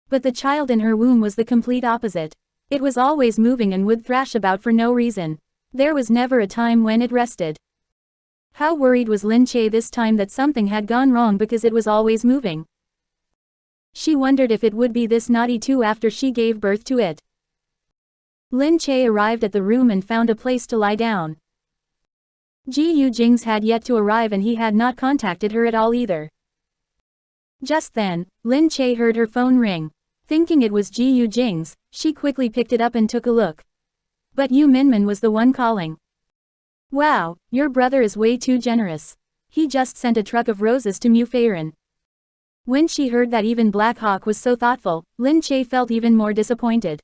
[SPEAKER 1] But the child in her womb was the complete opposite. It was always moving and would thrash about for no reason. There was never a time when it rested. How worried was Lin Che this time that something had gone wrong because it was always moving? She wondered if it would be this naughty too after she gave birth to it. Lin Che arrived at the room and found a place to lie down. Gu Jingze had yet to arrive and he had not contacted her at all either. Just then, Lin Che heard her phone ring. Thinking it was Gu Jingze, she quickly picked it up and took a look. But Yu Minmin was the one calling. Wow, your brother is way too generous. He just sent a truck of roses to Mu Feiren. When she heard that even Black Hawk was so thoughtful, Lin Che felt even more disappointed.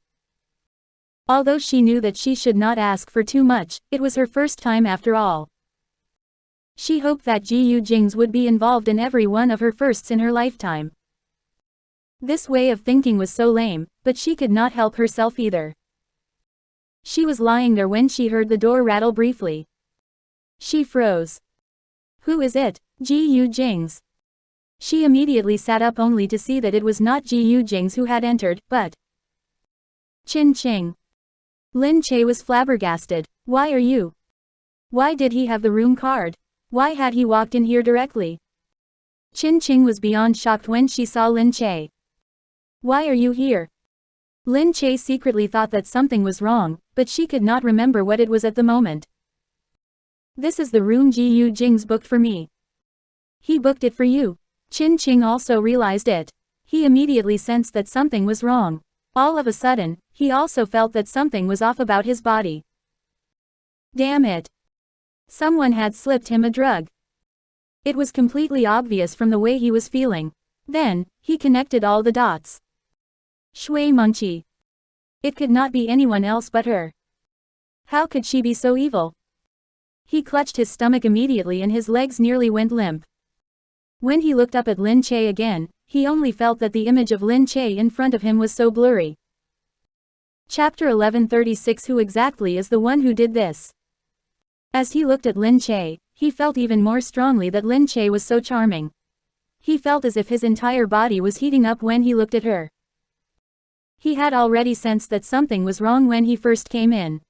[SPEAKER 1] Although she knew that she should not ask for too much, it was her first time after all. She hoped that Gu Jingze would be involved in every one of her firsts in her lifetime. This way of thinking was so lame, but she could not help herself either. She was lying there when she heard the door rattle briefly. She froze. Who is it? Gu Jingze. She immediately sat up only to see that it was not Gu Jingze who had entered, but Qin Qing. Lin Che was flabbergasted. Why are you? Why did he have the room card? Why had he walked in here directly? Qin Qing was beyond shocked when she saw Lin Che. Why are you here? Lin Che secretly thought that something was wrong, but she could not remember what it was at the moment. This is the room Gu Jingze booked for me. He booked it for you. Qin Qing also realized it. He immediately sensed that something was wrong. All of a sudden, he also felt that something was off about his body. Damn it. Someone had slipped him a drug. It was completely obvious from the way he was feeling. Then, he connected all the dots. Shui Mengqi. It could not be anyone else but her. How could she be so evil? He clutched his stomach immediately and his legs nearly went limp. When he looked up at Lin Che again, he only felt that the image of Lin Che in front of him was so blurry. Chapter 1136. Who exactly is the one who did this? As he looked at Lin Che, he felt even more strongly that Lin Che was so charming. He felt as if his entire body was heating up when he looked at her. He had already sensed that something was wrong when he first came in.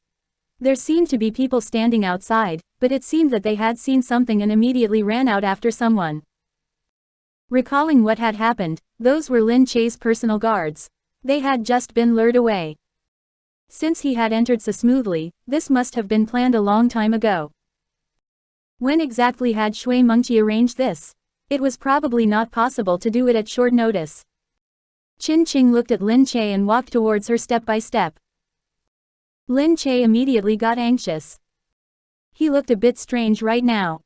[SPEAKER 1] There seemed to be people standing outside, but it seemed that they had seen something and immediately ran out after someone. Recalling what had happened, those were Lin Che's personal guards. They had just been lured away. Since he had entered so smoothly, this must have been planned a long time ago. When exactly had Shui Mengqi arranged this? It was probably not possible to do it at short notice. Qin Qing looked at Lin Che and walked towards her step by step. Lin Che immediately got anxious. He looked a bit strange right now.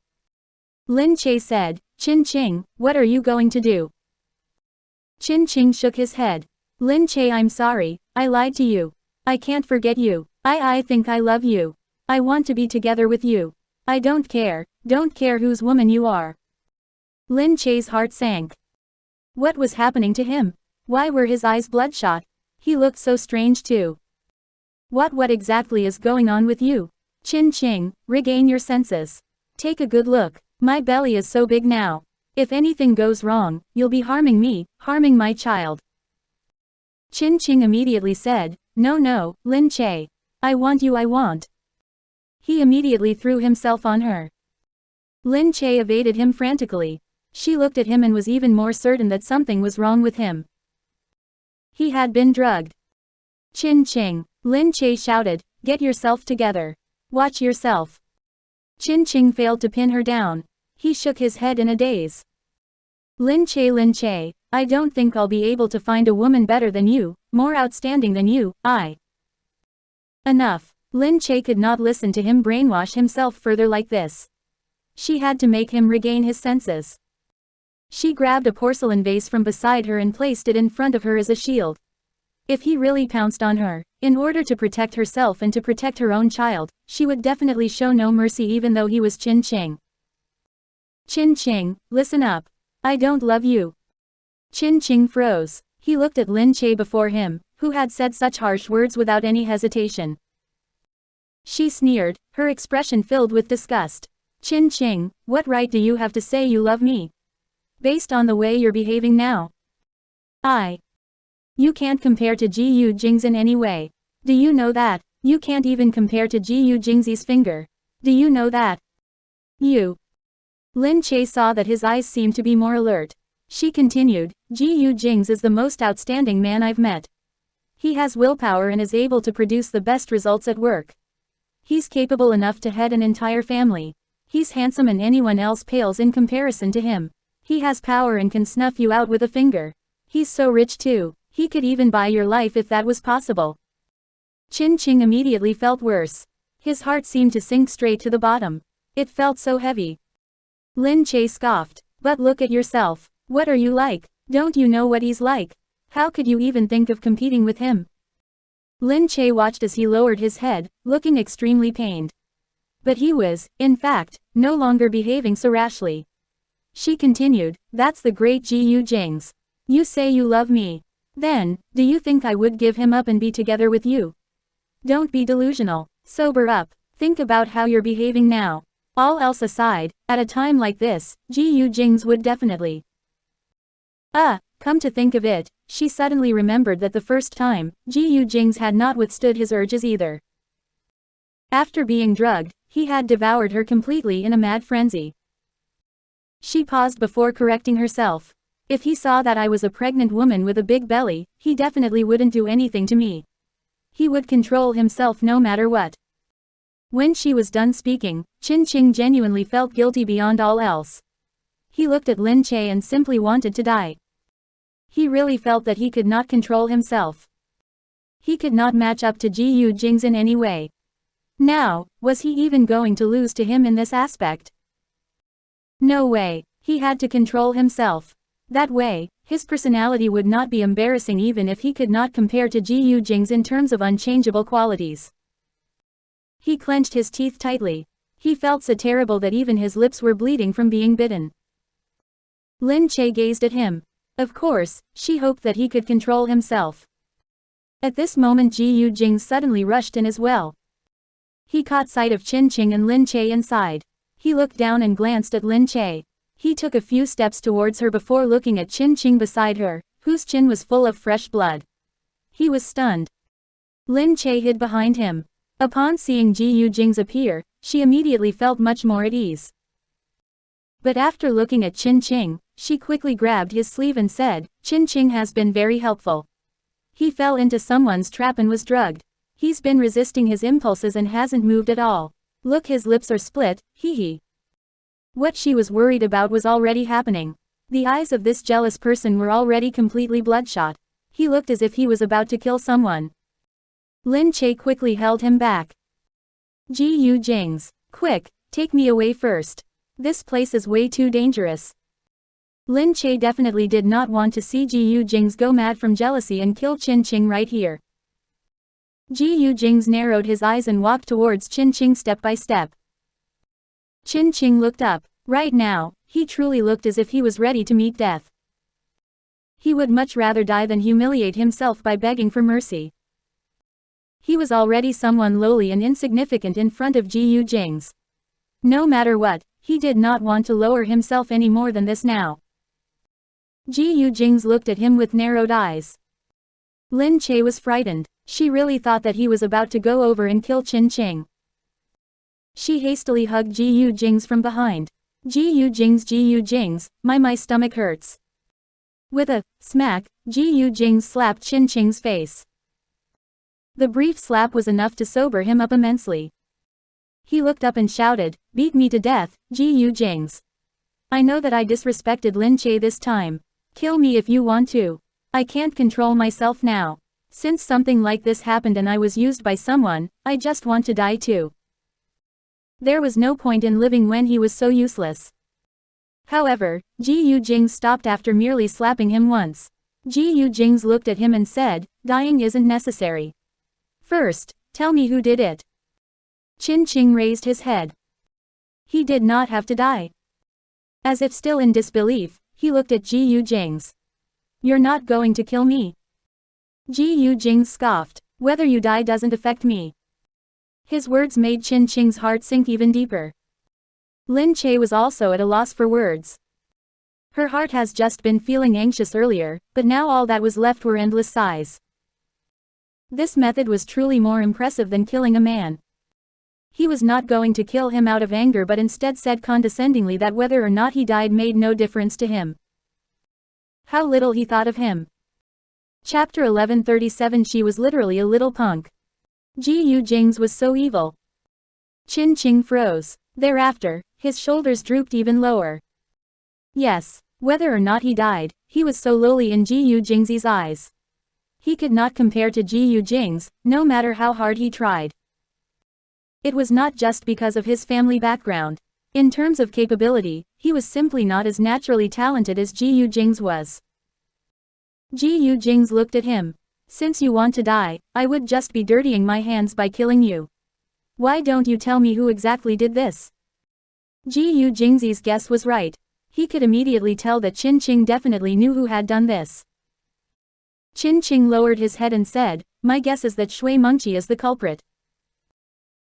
[SPEAKER 1] Lin Che said, Qin Qing, what are you going to do? Qin Qing shook his head. Lin Che, I'm sorry, I lied to you. I can't forget you. I think I love you. I want to be together with you. I don't care whose woman you are. Lin Che's heart sank. What was happening to him? Why were his eyes bloodshot? He looked so strange too. What exactly is going on with you? Qin Qing, regain your senses. Take a good look. My belly is so big now. If anything goes wrong, you'll be harming me, harming my child. Qin Qing immediately said, No, Lin Che. I want you, I want. He immediately threw himself on her. Lin Che evaded him frantically. She looked at him and was even more certain that something was wrong with him. He had been drugged. Qin Qing. Lin Che shouted, get yourself together. Watch yourself. Qin Qing failed to pin her down. He shook his head in a daze. Lin Che, I don't think I'll be able to find a woman better than you, more outstanding than you, Enough. Lin Che could not listen to him brainwash himself further like this. She had to make him regain his senses. She grabbed a porcelain vase from beside her and placed it in front of her as a shield. If he really pounced on her, In order to protect herself and to protect her own child, she would definitely show no mercy even though he was Qin Qing. Qin Qing, listen up. I don't love you. Qin Qing froze. He looked at Lin Che before him, who had said such harsh words without any hesitation. She sneered, her expression filled with disgust. Qin Qing, what right do you have to say you love me? Based on the way you're behaving now. You can't compare to Gu Jingze in any way. Do you know that? You can't even compare to Gu Jingze's finger. Do you know that? You. Lin Che saw that his eyes seemed to be more alert. She continued, Gu Jingze is the most outstanding man I've met. He has willpower and is able to produce the best results at work. He's capable enough to head an entire family. He's handsome and anyone else pales in comparison to him. He has power and can snuff you out with a finger. He's so rich too. He could even buy your life if that was possible. Qin Qing immediately felt worse. His heart seemed to sink straight to the bottom. It felt so heavy. Lin Che scoffed. But look at yourself. What are you like? Don't you know what he's like? How could you even think of competing with him? Lin Che watched as he lowered his head, looking extremely pained. But he was, in fact, no longer behaving so rashly. She continued, that's the great Gu Jingze. You say you love me. Then, do you think I would give him up and be together with you? Don't be delusional. Sober up. Think about how you're behaving now. All else aside, at a time like this, Gu Jingze would definitely. Come to think of it, she suddenly remembered that the first time, Gu Jingze had not withstood his urges either. After being drugged, he had devoured her completely in a mad frenzy. She paused before correcting herself. If he saw that I was a pregnant woman with a big belly, he definitely wouldn't do anything to me. He would control himself no matter what. When she was done speaking, Qin Qing genuinely felt guilty beyond all else. He looked at Lin Che and simply wanted to die. He really felt that he could not control himself. He could not match up to Gu Jingze in any way. Now, was he even going to lose to him in this aspect? No way. He had to control himself. That way, his personality would not be embarrassing even if he could not compare to Gu Jingze in terms of unchangeable qualities. He clenched his teeth tightly. He felt so terrible that even his lips were bleeding from being bitten. Lin Che gazed at him. Of course, she hoped that he could control himself. At this moment Gu Jingze suddenly rushed in as well. He caught sight of Qin Qing and Lin Che inside. He looked down and glanced at Lin Che. He took a few steps towards her before looking at Qin Qing beside her, whose chin was full of fresh blood. He was stunned. Lin Che hid behind him. Upon seeing Gu Jingze appear, she immediately felt much more at ease. But after looking at Qin Qing, she quickly grabbed his sleeve and said, Qin Qing has been very helpful. He fell into someone's trap and was drugged. He's been resisting his impulses and hasn't moved at all. Look, his lips are split, hee. What she was worried about was already happening. The eyes of this jealous person were already completely bloodshot. He looked as if he was about to kill someone. Lin Che quickly held him back. Gu Jingze, quick, take me away first. This place is way too dangerous. Lin Che definitely did not want to see Gu Jingze go mad from jealousy and kill Qin Qing right here. Gu Jingze narrowed his eyes and walked towards Qin Qing step by step. Qin Qing looked up. Right now, he truly looked as if he was ready to meet death. He would much rather die than humiliate himself by begging for mercy. He was already someone lowly and insignificant in front of Gu Jingze. No matter what, he did not want to lower himself any more than this now. Gu Jingze looked at him with narrowed eyes. Lin Che was frightened. She really thought that he was about to go over and kill Qin Qing. She hastily hugged Gu Jingze from behind. Gu Jingze, my stomach hurts. With a smack, Gu Jingze slapped Qin Qing's face. The brief slap was enough to sober him up immensely. He looked up and shouted, beat me to death, Gu Jingze. I know that I disrespected Lin Che this time. Kill me if you want to. I can't control myself now. Since something like this happened and I was used by someone, I just want to die too. There was no point in living when he was so useless. However, Gu Jingze stopped after merely slapping him once. Gu Jingze looked at him and said, dying isn't necessary. First, tell me who did it. Qin Qing raised his head. He did not have to die. As if still in disbelief, he looked at Gu Jingze. You're not going to kill me? Gu Jingze scoffed. Whether you die doesn't affect me. His words made Qin Qing's heart sink even deeper. Lin Che was also at a loss for words. Her heart has just been feeling anxious earlier, but now all that was left were endless sighs. This method was truly more impressive than killing a man. He was not going to kill him out of anger but instead said condescendingly that whether or not he died made no difference to him. How little he thought of him. Chapter 1137. She was literally a little punk. Gu Jingze was so evil. Qin Qing froze. Thereafter, his shoulders drooped even lower. Yes, whether or not he died, he was so lowly in Gu Jingze's eyes. He could not compare to Gu Jingze, no matter how hard he tried. It was not just because of his family background. In terms of capability, he was simply not as naturally talented as Gu Jingze was. Gu Jingze looked at him. Since you want to die, I would just be dirtying my hands by killing you. Why don't you tell me who exactly did this? Gu Jingze's guess was right. He could immediately tell that Qin Qing definitely knew who had done this. Qin Qing lowered his head and said, my guess is that Shui Mengqi is the culprit.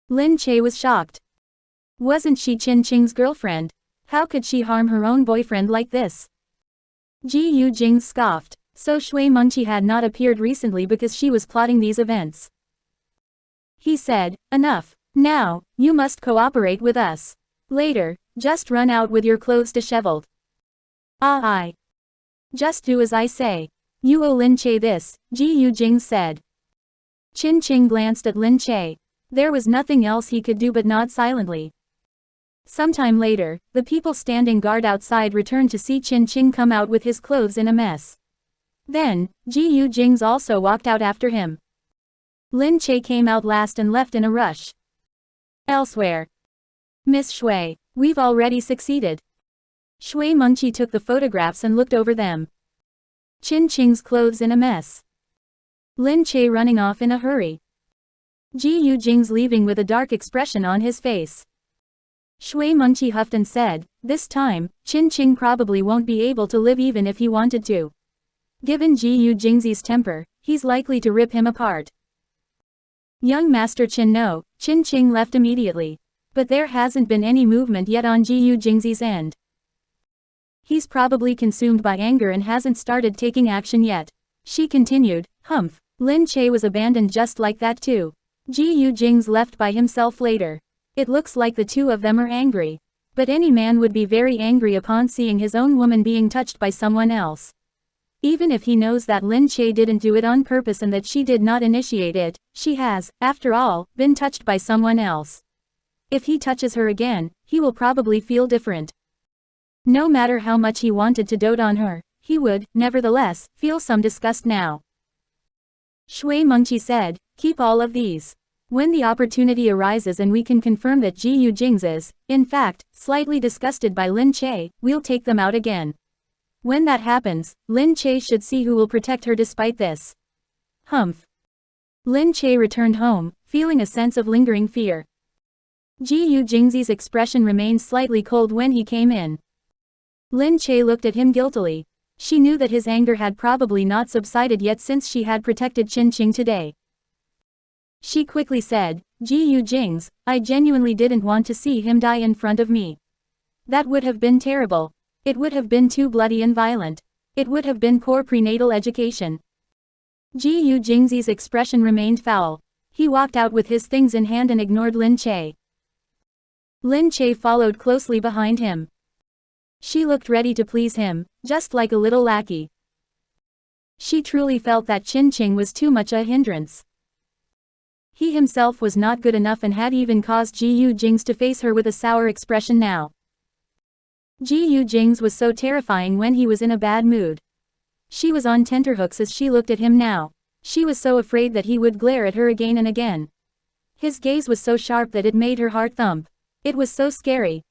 [SPEAKER 1] Lin Che was shocked. Wasn't she Qin Qing's girlfriend? How could she harm her own boyfriend like this? Gu Jingze scoffed. So Shui Mengqi had not appeared recently because she was plotting these events. He said, enough. Now, you must cooperate with us. Later, just run out with your clothes disheveled. I. Just do as I say. You owe Lin Che this, Gu Jingze said. Qin Qing glanced at Lin Che. There was nothing else he could do but nod silently. Sometime later, the people standing guard outside returned to see Qin Qing come out with his clothes in a mess. Then, Gu Jingze also walked out after him. Lin Che came out last and left in a rush. Elsewhere. Miss Shui, we've already succeeded. Shui Mengqi took the photographs and looked over them. Qin Qing's clothes in a mess. Lin Che running off in a hurry. Gu Jingze leaving with a dark expression on his face. Shui Mengqi huffed and said, this time, Qin Qing probably won't be able to live even if he wanted to. Given Gu Jingze's temper, he's likely to rip him apart. Young Master Qin No, Qin Qing left immediately. But there hasn't been any movement yet on Gu Jingze's end. He's probably consumed by anger and hasn't started taking action yet. She continued, humph. Lin Che was abandoned just like that too. Gu Jingze left by himself later. It looks like the two of them are angry. But any man would be very angry upon seeing his own woman being touched by someone else. Even if he knows that Lin Che didn't do it on purpose and that she did not initiate it, she has, after all, been touched by someone else. If he touches her again, he will probably feel different. No matter how much he wanted to dote on her, he would, nevertheless, feel some disgust now. Shui Mengqi said, keep all of these. When the opportunity arises and we can confirm that Gu Jingze is, in fact, slightly disgusted by Lin Che, we'll take them out again. When that happens, Lin Che should see who will protect her despite this. Humph. Lin Che returned home, feeling a sense of lingering fear. Gu Jingze's expression remained slightly cold when he came in. Lin Che looked at him guiltily. She knew that his anger had probably not subsided yet since she had protected Qin Qing today. She quickly said, Gu Jingze, I genuinely didn't want to see him die in front of me. That would have been terrible. It would have been too bloody and violent. It would have been poor prenatal education. Gu Jingze's expression remained foul. He walked out with his things in hand and ignored Lin Che. Lin Che followed closely behind him. She looked ready to please him, just like a little lackey. She truly felt that Qin Qing was too much a hindrance. He himself was not good enough and had even caused Gu Jingze to face her with a sour expression now. Gu Jingze was so terrifying when he was in a bad mood. She was on tenterhooks as she looked at him now. She was so afraid that he would glare at her again and again. His gaze was so sharp that it made her heart thump. It was so scary.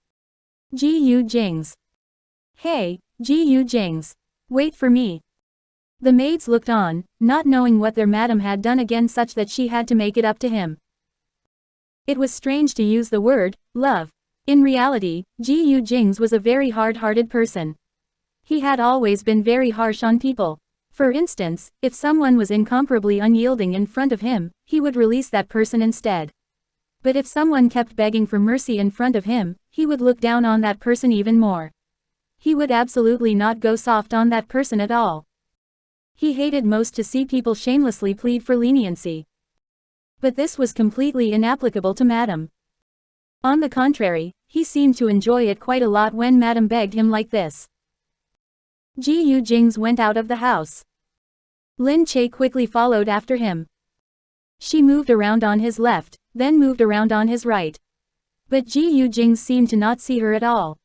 [SPEAKER 1] Gu Jingze. Hey, Gu Jingze. Wait for me. The maids looked on, not knowing what their madam had done again such that she had to make it up to him. It was strange to use the word, love. In reality, Gu Jingze was a very hard-hearted person. He had always been very harsh on people. For instance, if someone was incomparably unyielding in front of him, he would release that person instead. But if someone kept begging for mercy in front of him, he would look down on that person even more. He would absolutely not go soft on that person at all. He hated most to see people shamelessly plead for leniency. But this was completely inapplicable to Madame. On the contrary, he seemed to enjoy it quite a lot when Madame begged him like this. Gu Jingze went out of the house. Lin Che quickly followed after him. She moved around on his left, then moved around on his right. But Gu Jingze seemed to not see her at all.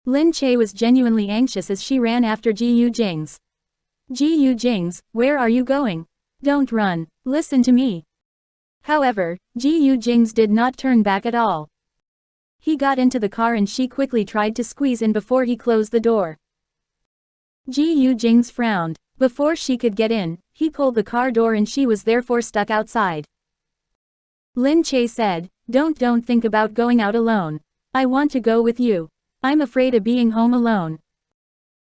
[SPEAKER 1] Lin Che was genuinely anxious as she ran after Gu Jingze. Gu Jingze, where are you going? Don't run, listen to me. However, Gu Jingze did not turn back at all. He got into the car and she quickly tried to squeeze in before he closed the door. Gu Jingze frowned. Before she could get in, he pulled the car door and she was therefore stuck outside. Lin Che said, Don't think about going out alone. I want to go with you. I'm afraid of being home alone.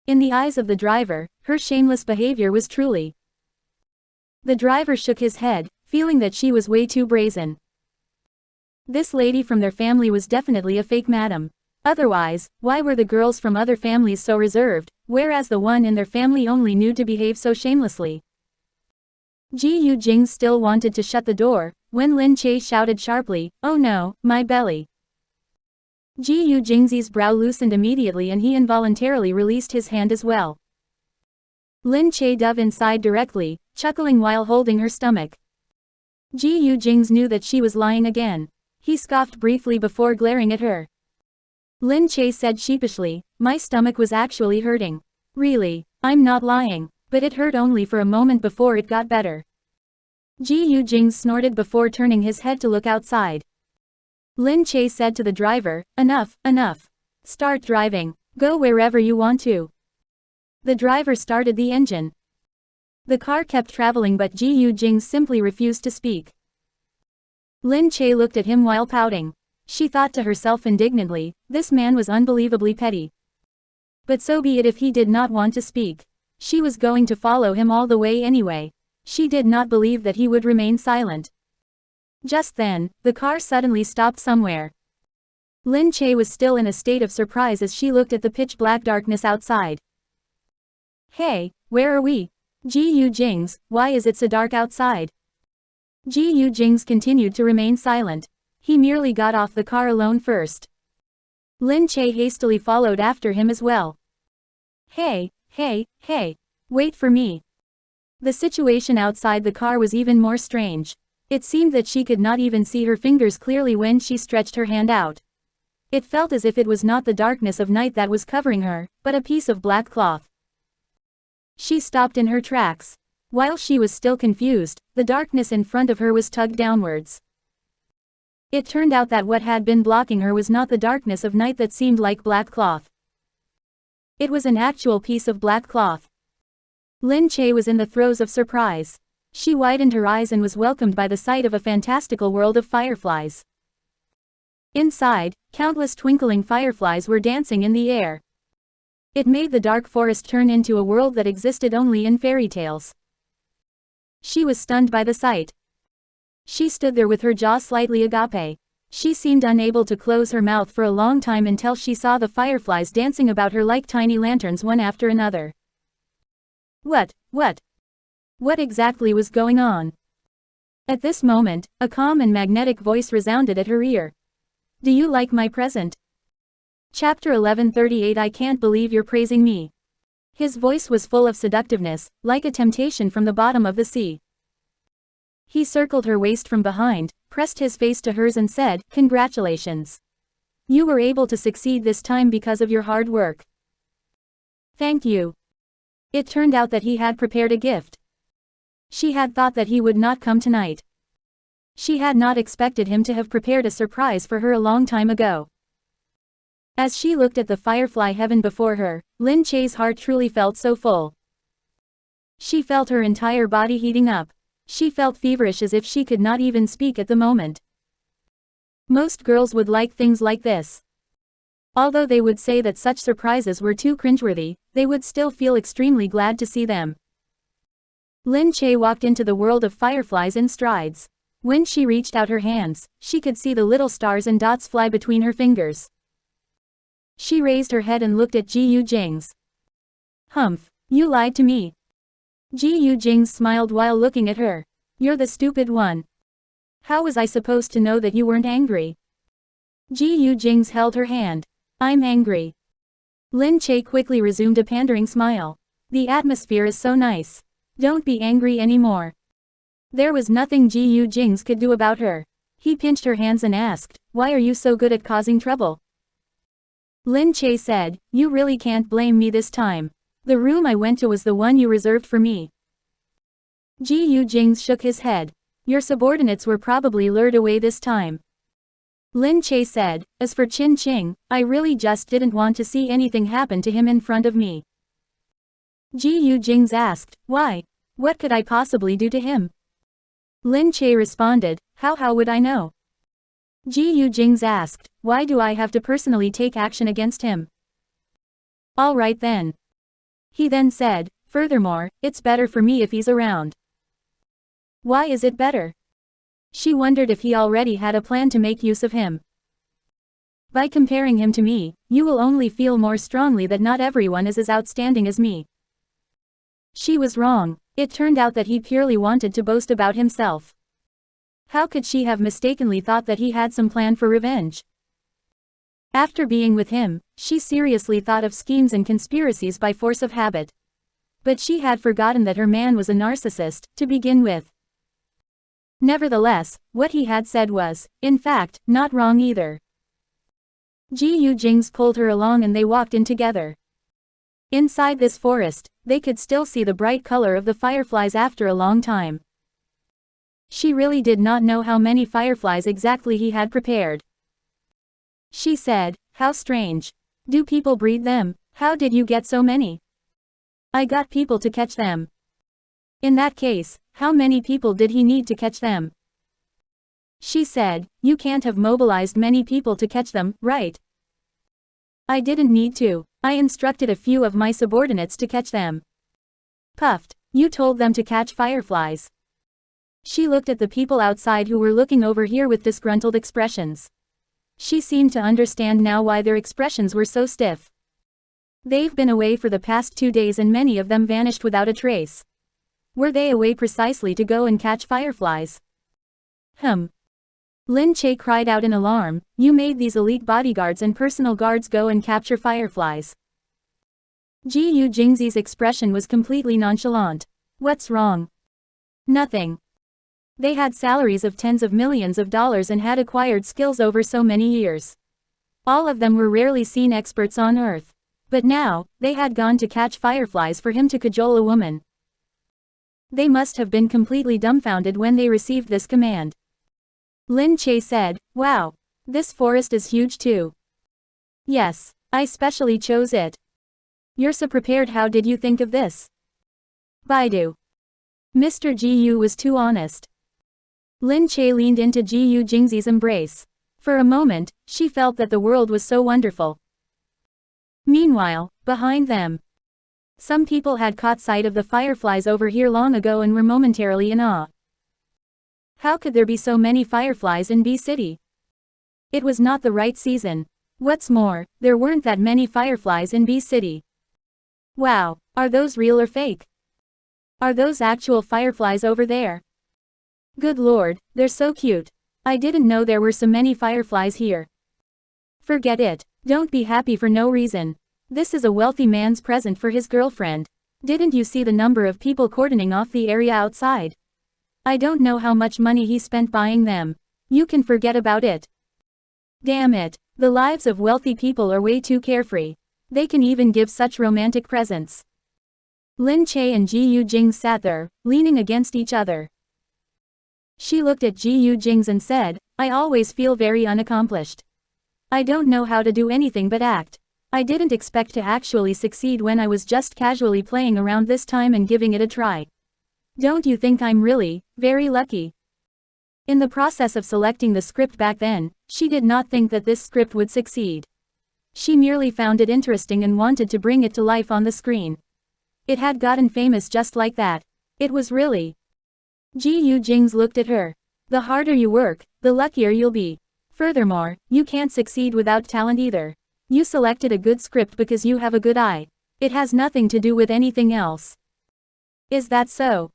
[SPEAKER 1] In the eyes of the driver, her shameless behavior was truly. The driver shook his head, feeling that she was way too brazen. This lady from their family was definitely a fake madam. Otherwise, why were the girls from other families so reserved, whereas the one in their family only knew to behave so shamelessly? Gu Jingze still wanted to shut the door, when Lin Che shouted sharply, Oh no, my belly. Gu Jingze's brow loosened immediately and he involuntarily released his hand as well. Lin Che dove inside directly, chuckling while holding her stomach. Gu Jingze knew that she was lying again. He scoffed briefly before glaring at her. Lin Che said sheepishly, My stomach was actually hurting. Really, I'm not lying, but it hurt only for a moment before it got better. Gu Jingze snorted before turning his head to look outside. Lin Che said to the driver, Enough. Start driving. Go wherever you want to. The driver started the engine. The car kept traveling but Gu Jingze simply refused to speak. Lin Che looked at him while pouting. She thought to herself indignantly, this man was unbelievably petty. But so be it if he did not want to speak. She was going to follow him all the way anyway. She did not believe that he would remain silent. Just then, the car suddenly stopped somewhere. Lin Che was still in a state of surprise as she looked at the pitch-black darkness outside. Hey, where are we? Gu Jingze, why is it so dark outside? Gu Jingze continued to remain silent. He merely got off the car alone first. Lin Che hastily followed after him as well. Hey, wait for me. The situation outside the car was even more strange. It seemed that she could not even see her fingers clearly when she stretched her hand out. It felt as if it was not the darkness of night that was covering her, but a piece of black cloth. She stopped in her tracks. While she was still confused, the darkness in front of her was tugged downwards. It turned out that what had been blocking her was not the darkness of night that seemed like black cloth. It was an actual piece of black cloth. Lin Che was in the throes of surprise. She widened her eyes and was welcomed by the sight of a fantastical world of fireflies. Inside, countless twinkling fireflies were dancing in the air. It made the dark forest turn into a world that existed only in fairy tales. She was stunned by the sight. She stood there with her jaw slightly agape. She seemed unable to close her mouth for a long time until she saw the fireflies dancing about her like tiny lanterns one after another. What exactly was going on? At this moment, a calm and magnetic voice resounded at her ear. Do you like my present? Chapter 1138 I can't believe you're praising me. His voice was full of seductiveness, like a temptation from the bottom of the sea. He circled her waist from behind, pressed his face to hers and said, Congratulations. You were able to succeed this time because of your hard work. Thank you. It turned out that he had prepared a gift. She had thought that he would not come tonight. She had not expected him to have prepared a surprise for her a long time ago. As she looked at the firefly heaven before her, Lin Che's heart truly felt so full. She felt her entire body heating up. She felt feverish as if she could not even speak at the moment. Most girls would like things like this. Although they would say that such surprises were too cringeworthy, they would still feel extremely glad to see them. Lin Che walked into the world of fireflies in strides. When she reached out her hands, she could see the little stars and dots fly between her fingers. She raised her head and looked at Gu Jingze. Humph, you lied to me. Gu Jingze smiled while looking at her. You're the stupid one. How was I supposed to know that you weren't angry? Gu Jingze held her hand. I'm angry. Lin Che quickly resumed a pandering smile. The atmosphere is so nice. Don't be angry anymore. There was nothing Gu Jingze could do about her. He pinched her hands and asked, why are you so good at causing trouble? Lin Che said, you really can't blame me this time. The room I went to was the one you reserved for me. Gu Jingze shook his head. Your subordinates were probably lured away this time. Lin Che said, as for Qin Qing, I really just didn't want to see anything happen to him in front of me. Gu Jingze asked, why? What could I possibly do to him? Lin Che responded, how would I know? Gu Jingze asked, why do I have to personally take action against him? All right then. He then said, furthermore, it's better for me if he's around. Why is it better? She wondered if he already had a plan to make use of him. By comparing him to me, you will only feel more strongly that not everyone is as outstanding as me. She was wrong. It turned out that he purely wanted to boast about himself. How could she have mistakenly thought that he had some plan for revenge? After being with him, she seriously thought of schemes and conspiracies by force of habit. But she had forgotten that her man was a narcissist, to begin with. Nevertheless, what he had said was, in fact, not wrong either. Gu Jingze pulled her along and they walked in together. Inside this forest, they could still see the bright color of the fireflies after a long time. She really did not know how many fireflies exactly he had prepared. She said, how strange. Do people breed them? How did you get so many? I got people to catch them. In that case, how many people did he need to catch them? She said, you can't have mobilized many people to catch them, right? I didn't need to. I instructed a few of my subordinates to catch them. Puffed. You told them to catch fireflies. She looked at the people outside who were looking over here with disgruntled expressions. She seemed to understand now why their expressions were so stiff. They've been away for the past 2 days and many of them vanished without a trace. Were they away precisely to go and catch fireflies? Lin Che cried out in alarm, you made these elite bodyguards and personal guards go and capture fireflies. Gu Jingze's expression was completely nonchalant. What's wrong? Nothing. They had salaries of tens of millions of dollars and had acquired skills over so many years. All of them were rarely seen experts on Earth. But now, they had gone to catch fireflies for him to cajole a woman. They must have been completely dumbfounded when they received this command. Lin Che said, wow. This forest is huge too. Yes, I specially chose it. You're so prepared. How did you think of this? Baidu. Mr. Gu was too honest. Lin Che leaned into Gu Jingze's embrace. For a moment, she felt that the world was so wonderful. Meanwhile, behind them, some people had caught sight of the fireflies over here long ago and were momentarily in awe. How could there be so many fireflies in B City? It was not the right season. What's more, there weren't that many fireflies in B City. Wow, are those real or fake? Are those actual fireflies over there? Good lord, they're so cute. I didn't know there were so many fireflies here. Forget it. Don't be happy for no reason. This is a wealthy man's present for his girlfriend. Didn't you see the number of people cordoning off the area outside? I don't know how much money he spent buying them. You can forget about it. Damn it, the lives of wealthy people are way too carefree. They can even give such romantic presents. Lin Che and Gu Jingze sat there, leaning against each other. She looked at Gu Jingze and said, I always feel very unaccomplished. I don't know how to do anything but act. I didn't expect to actually succeed when I was just casually playing around this time and giving it a try. Don't you think I'm really, very lucky? In the process of selecting the script back then, she did not think that this script would succeed. She merely found it interesting and wanted to bring it to life on the screen. It had gotten famous just like that. It was really. Gu Jingze looked at her. The harder you work, the luckier you'll be. Furthermore, you can't succeed without talent either. You selected a good script because you have a good eye. It has nothing to do with anything else. Is that so?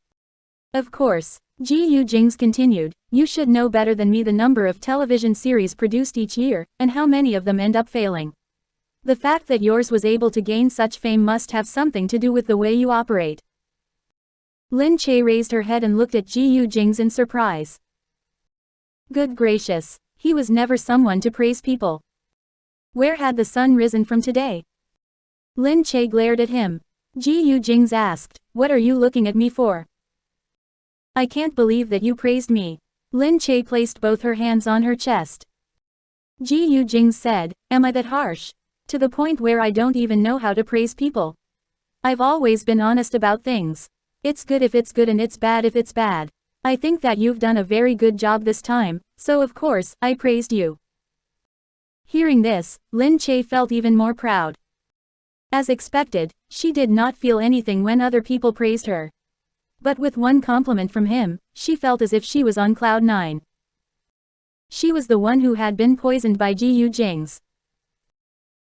[SPEAKER 1] Of course. Gu Jingze continued, you should know better than me the number of television series produced each year, and how many of them end up failing. The fact that yours was able to gain such fame must have something to do with the way you operate. Lin Che raised her head and looked at Gu Jingze in surprise. Good gracious, he was never someone to praise people. Where had the sun risen from today? Lin Che glared at him. Gu Jingze asked, what are you looking at me for? I can't believe that you praised me. Lin Che placed both her hands on her chest. Gu Jingze said, am I that harsh? To the point where I don't even know how to praise people. I've always been honest about things. It's good if it's good and it's bad if it's bad. I think that you've done a very good job this time, so of course, I praised you. Hearing this, Lin Che felt even more proud. As expected, she did not feel anything when other people praised her. But with one compliment from him, she felt as if she was on cloud 9. She was the one who had been poisoned by Gu Jingze.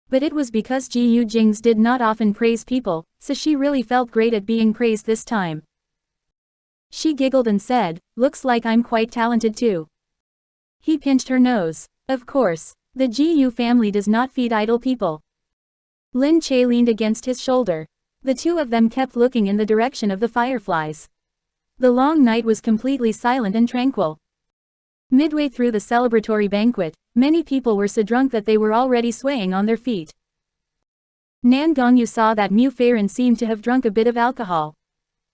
[SPEAKER 1] But it was because Gu Jingze did not often praise people, so she really felt great at being praised this time. She giggled and said, looks like I'm quite talented too. He pinched her nose. Of course, the Gu family does not feed idle people. Lin Che leaned against his shoulder. The two of them kept looking in the direction of the fireflies. The long night was completely silent and tranquil. Midway through the celebratory banquet, many people were so drunk that they were already swaying on their feet. Nan Gongyu saw that Mu Feiren seemed to have drunk a bit of alcohol.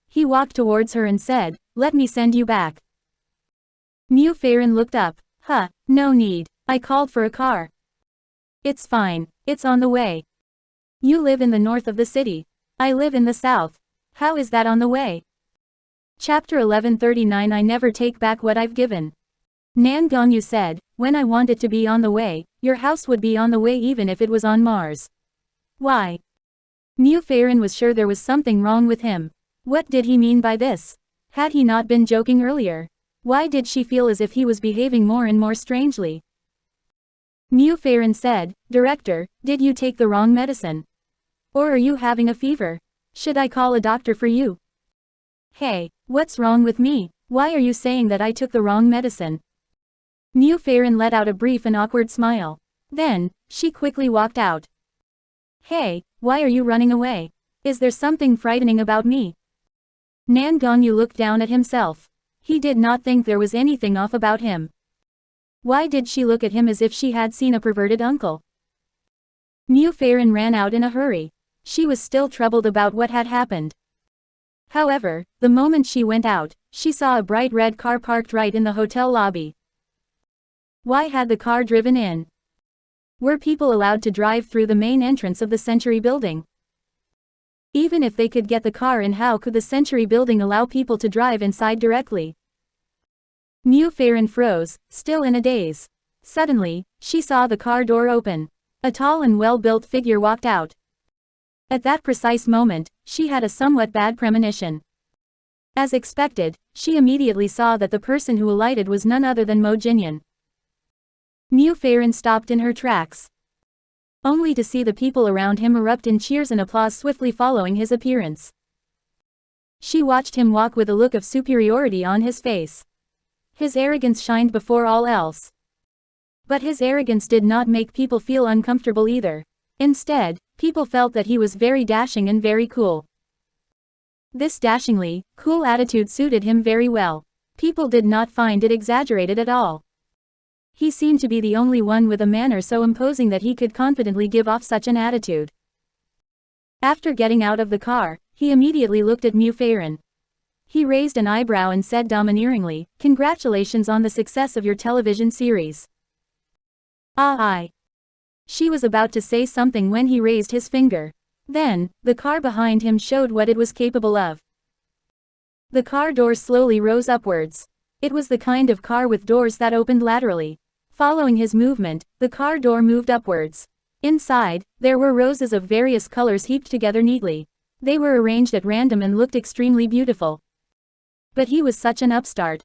[SPEAKER 1] He walked towards her and said, let me send you back. Mu Feiren looked up. No need. I called for a car. It's fine, it's on the way. You live in the north of the city. I live in the south. How is that on the way? Chapter 1139 I never take back what I've given. Nan Gongyu said, when I want it to be on the way, your house would be on the way even if it was on Mars. Why? Mu Feiren was sure there was something wrong with him. What did he mean by this? Had he not been joking earlier? Why did she feel as if he was behaving more and more strangely? Mu Feiren said, Director, did you take the wrong medicine? Or are you having a fever? Should I call a doctor for you? Hey, what's wrong with me? Why are you saying that I took the wrong medicine? Mu Feiren let out a brief and awkward smile. Then, she quickly walked out. Hey, why are you running away? Is there something frightening about me? Nan Gongyu looked down at himself. He did not think there was anything off about him. Why did she look at him as if she had seen a perverted uncle? Mu Feiren ran out in a hurry. She was still troubled about what had happened. However, the moment she went out, she saw a bright red car parked right in the hotel lobby. Why had the car driven in? Were people allowed to drive through the main entrance of the Century Building? Even if they could get the car in, how could the Century Building allow people to drive inside directly? Mu Feiren froze, still in a daze. Suddenly, she saw the car door open. A tall and well-built figure walked out. At that precise moment, she had a somewhat bad premonition. As expected, she immediately saw that the person who alighted was none other than Mo Jinyan. Mu Feiren stopped in her tracks, only to see the people around him erupt in cheers and applause swiftly following his appearance. She watched him walk with a look of superiority on his face. His arrogance shined before all else. But his arrogance did not make people feel uncomfortable either. Instead, people felt that he was very dashing and very cool. This dashingly, cool attitude suited him very well. People did not find it exaggerated at all. He seemed to be the only one with a manner so imposing that he could confidently give off such an attitude. After getting out of the car, he immediately looked at Mu Feiren. He raised an eyebrow and said domineeringly, "Congratulations on the success of your television series." She was about to say something when he raised his finger. Then, the car behind him showed what it was capable of. The car doors slowly rose upwards. It was the kind of car with doors that opened laterally. Following his movement, the car door moved upwards. Inside, there were roses of various colors heaped together neatly. They were arranged at random and looked extremely beautiful. But he was such an upstart.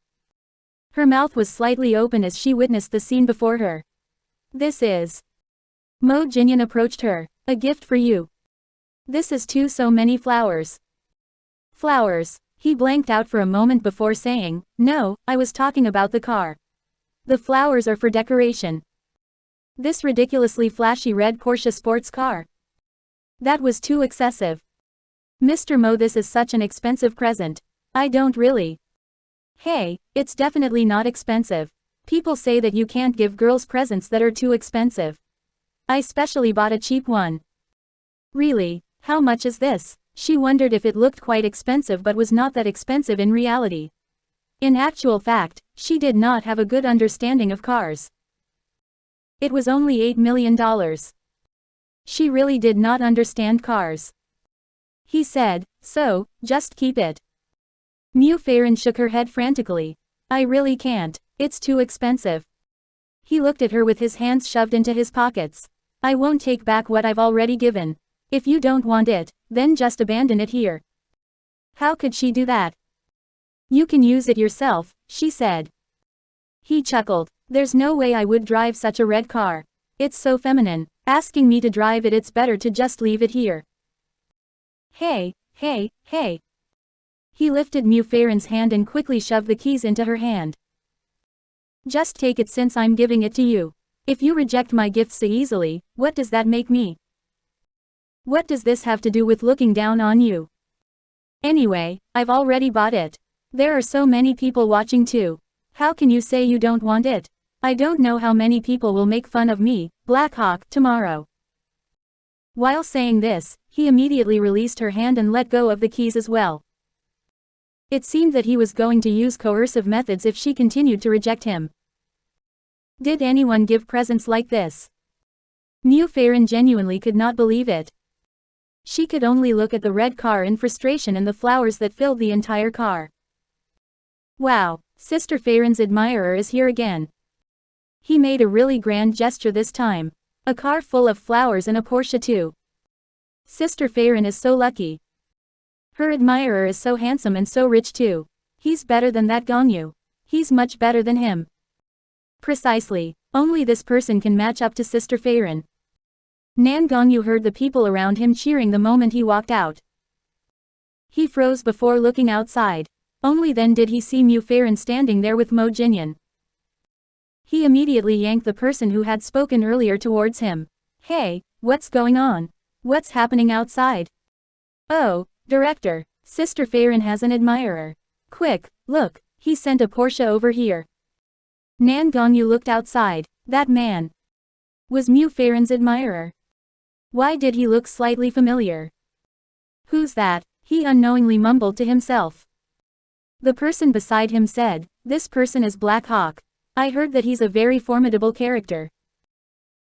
[SPEAKER 1] Her mouth was slightly open as she witnessed the scene before her. This is... Mo Jinyan approached her. A gift for you. This is too so many flowers. Flowers. He blanked out for a moment before saying, no, I was talking about the car. The flowers are for decoration. This ridiculously flashy red Porsche sports car. That was too excessive. Mr. Mo, this is such an expensive present. I don't really. Hey, it's definitely not expensive. People say that you can't give girls presents that are too expensive. I specially bought a cheap one. Really, how much is this? She wondered if it looked quite expensive but was not that expensive in reality. In actual fact, she did not have a good understanding of cars. It was only $8 million. She really did not understand cars. He said, so, just keep it. Mu Feiran shook her head frantically. I really can't, it's too expensive. He looked at her with his hands shoved into his pockets. I won't take back what I've already given. If you don't want it, then just abandon it here. How could she do that? You can use it yourself, she said. He chuckled. There's no way I would drive such a red car. It's so feminine. Asking me to drive it, it's better to just leave it here. Hey, hey, hey. He lifted Mu Feiran's hand and quickly shoved the keys into her hand. Just take it since I'm giving it to you. If you reject my gift so easily, what does that make me? What does this have to do with looking down on you? Anyway, I've already bought it. There are so many people watching too. How can you say you don't want it? I don't know how many people will make fun of me, Black Hawk, tomorrow. While saying this, he immediately released her hand and let go of the keys as well. It seemed that he was going to use coercive methods if she continued to reject him. Did anyone give presents like this? Mu Feiran genuinely could not believe it. She could only look at the red car in frustration and the flowers that filled the entire car. Wow, Sister Feiran's admirer is here again. He made a really grand gesture this time. A car full of flowers and a Porsche too. Sister Feiran is so lucky. Her admirer is so handsome and so rich too. He's better than that Gongyu. He's much better than him. Precisely, only this person can match up to Sister Feiran. Nan Gongyu heard the people around him cheering the moment he walked out. He froze before looking outside. Only then did he see Mu Feiran standing there with Mo Jinyan. He immediately yanked the person who had spoken earlier towards him. Hey, what's going on? What's happening outside? Oh, Director, Sister Feiran has an admirer. Quick, look, he sent a Porsche over here. Nan Gongyu looked outside. That man was Mu Feiran's admirer. Why did he look slightly familiar? Who's that? He unknowingly mumbled to himself. The person beside him said, this person is Black Hawk. I heard that he's a very formidable character.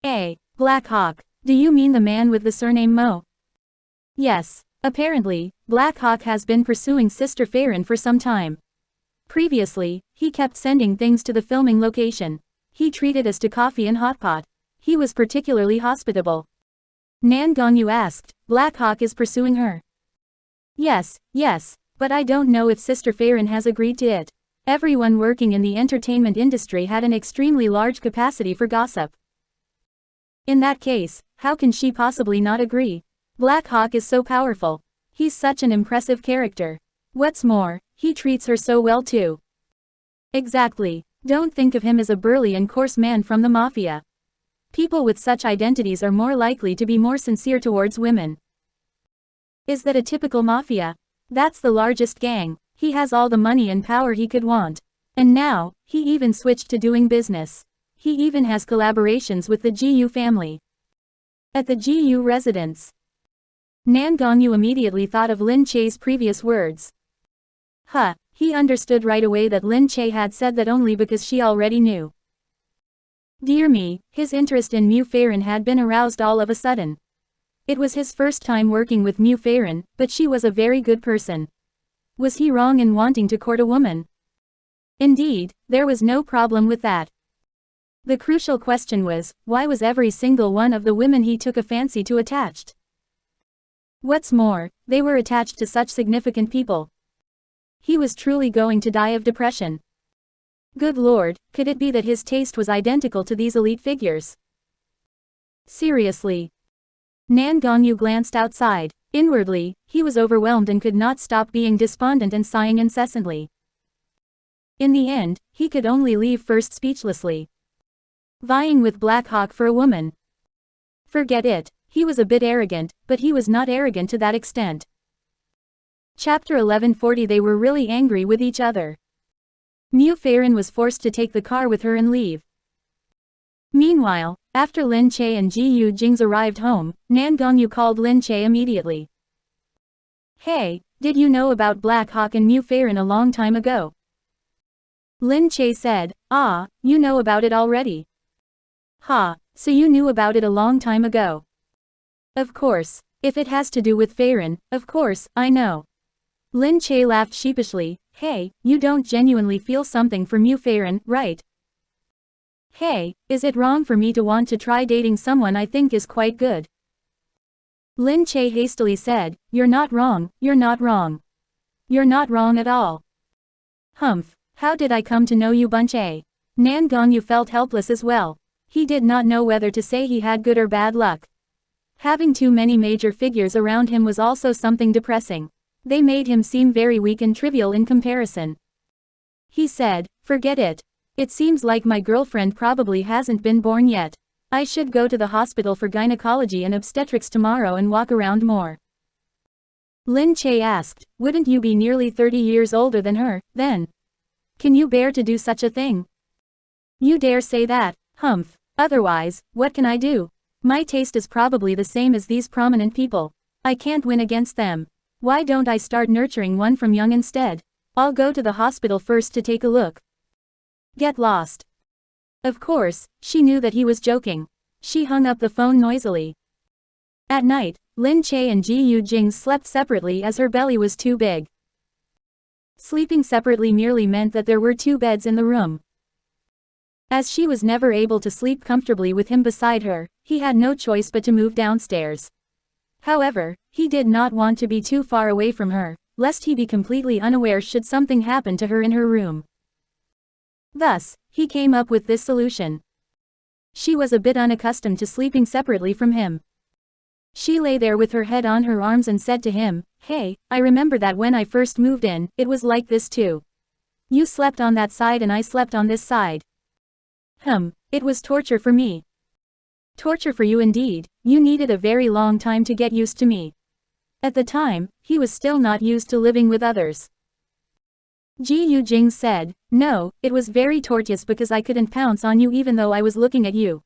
[SPEAKER 1] Black Hawk, do you mean the man with the surname Mo? Yes, apparently, Black Hawk has been pursuing Sister Feiran for some time. Previously, he kept sending things to the filming location. He treated us to coffee and hot pot. He was particularly hospitable. Nan Gongyu asked, Black Hawk is pursuing her? Yes, but I don't know if Sister Feiran has agreed to it. Everyone working in the entertainment industry had an extremely large capacity for gossip. In that case, how can she possibly not agree? Black Hawk is so powerful. He's such an impressive character. What's more, he treats her so well too. Exactly. Don't think of him as a burly and coarse man from the mafia. People with such identities are more likely to be more sincere towards women. Is that a typical mafia? That's the largest gang. He has all the money and power he could want. And now, he even switched to doing business. He even has collaborations with the Gu family. At the Gu residence. Nan Gongyu immediately thought of Lin Che's previous words. He understood right away that Lin Che had said that only because she already knew. Dear me, his interest in Mu Farron had been aroused all of a sudden. It was his first time working with Mu Farron, but she was a very good person. Was he wrong in wanting to court a woman? Indeed, there was no problem with that. The crucial question was, why was every single one of the women he took a fancy to attached? What's more, they were attached to such significant people. He was truly going to die of depression. Good lord, could it be that his taste was identical to these elite figures? Seriously. Nan Gongyu glanced outside. Inwardly, he was overwhelmed and could not stop being despondent and sighing incessantly. In the end, he could only leave first speechlessly. Vying with Black Hawk for a woman. Forget it, he was a bit arrogant, but he was not arrogant to that extent. Chapter 1140. They were really angry with each other. Mu Farron was forced to take the car with her and leave. Meanwhile, after Lin Che and Gu Jingze arrived home, Nan Gongyu called Lin Che immediately. Hey, did you know about Black Hawk and Mu Farron a long time ago? Lin Che said, ah, you know about it already. Ha, so you knew about it a long time ago. Of course, if it has to do with Farron, of course, I know. Lin Che laughed sheepishly. Hey, you don't genuinely feel something for Mu Farron, right? Hey, is it wrong for me to want to try dating someone I think is quite good? Lin Che hastily said, you're not wrong, you're not wrong. You're not wrong at all. Humph, how did I come to know you bunch A? Nan Gongyu felt helpless as well. He did not know whether to say he had good or bad luck. Having too many major figures around him was also something depressing. They made him seem very weak and trivial in comparison. He said, forget it. It seems like my girlfriend probably hasn't been born yet. I should go to the hospital for gynecology and obstetrics tomorrow and walk around more. Lin Che asked, wouldn't you be nearly 30 years older than her, then? Can you bear to do such a thing? You dare say that, humph, otherwise, what can I do? My taste is probably the same as these prominent people. I can't win against them. Why don't I start nurturing one from young instead? I'll go to the hospital first to take a look. Get lost. Of course, she knew that he was joking. She hung up the phone noisily. At night, Lin Che and Gu Jingze slept separately as her belly was too big. Sleeping separately merely meant that there were two beds in the room. As she was never able to sleep comfortably with him beside her, he had no choice but to move downstairs. However, he did not want to be too far away from her, lest he be completely unaware should something happen to her in her room. Thus, he came up with this solution. She was a bit unaccustomed to sleeping separately from him. She lay there with her head on her arms and said to him, hey, I remember that when I first moved in, it was like this too. You slept on that side and I slept on this side. It was torture for me. Torture for you indeed, you needed a very long time to get used to me. At the time, he was still not used to living with others. Gu Jingze said, no, it was very tortuous because I couldn't pounce on you even though I was looking at you.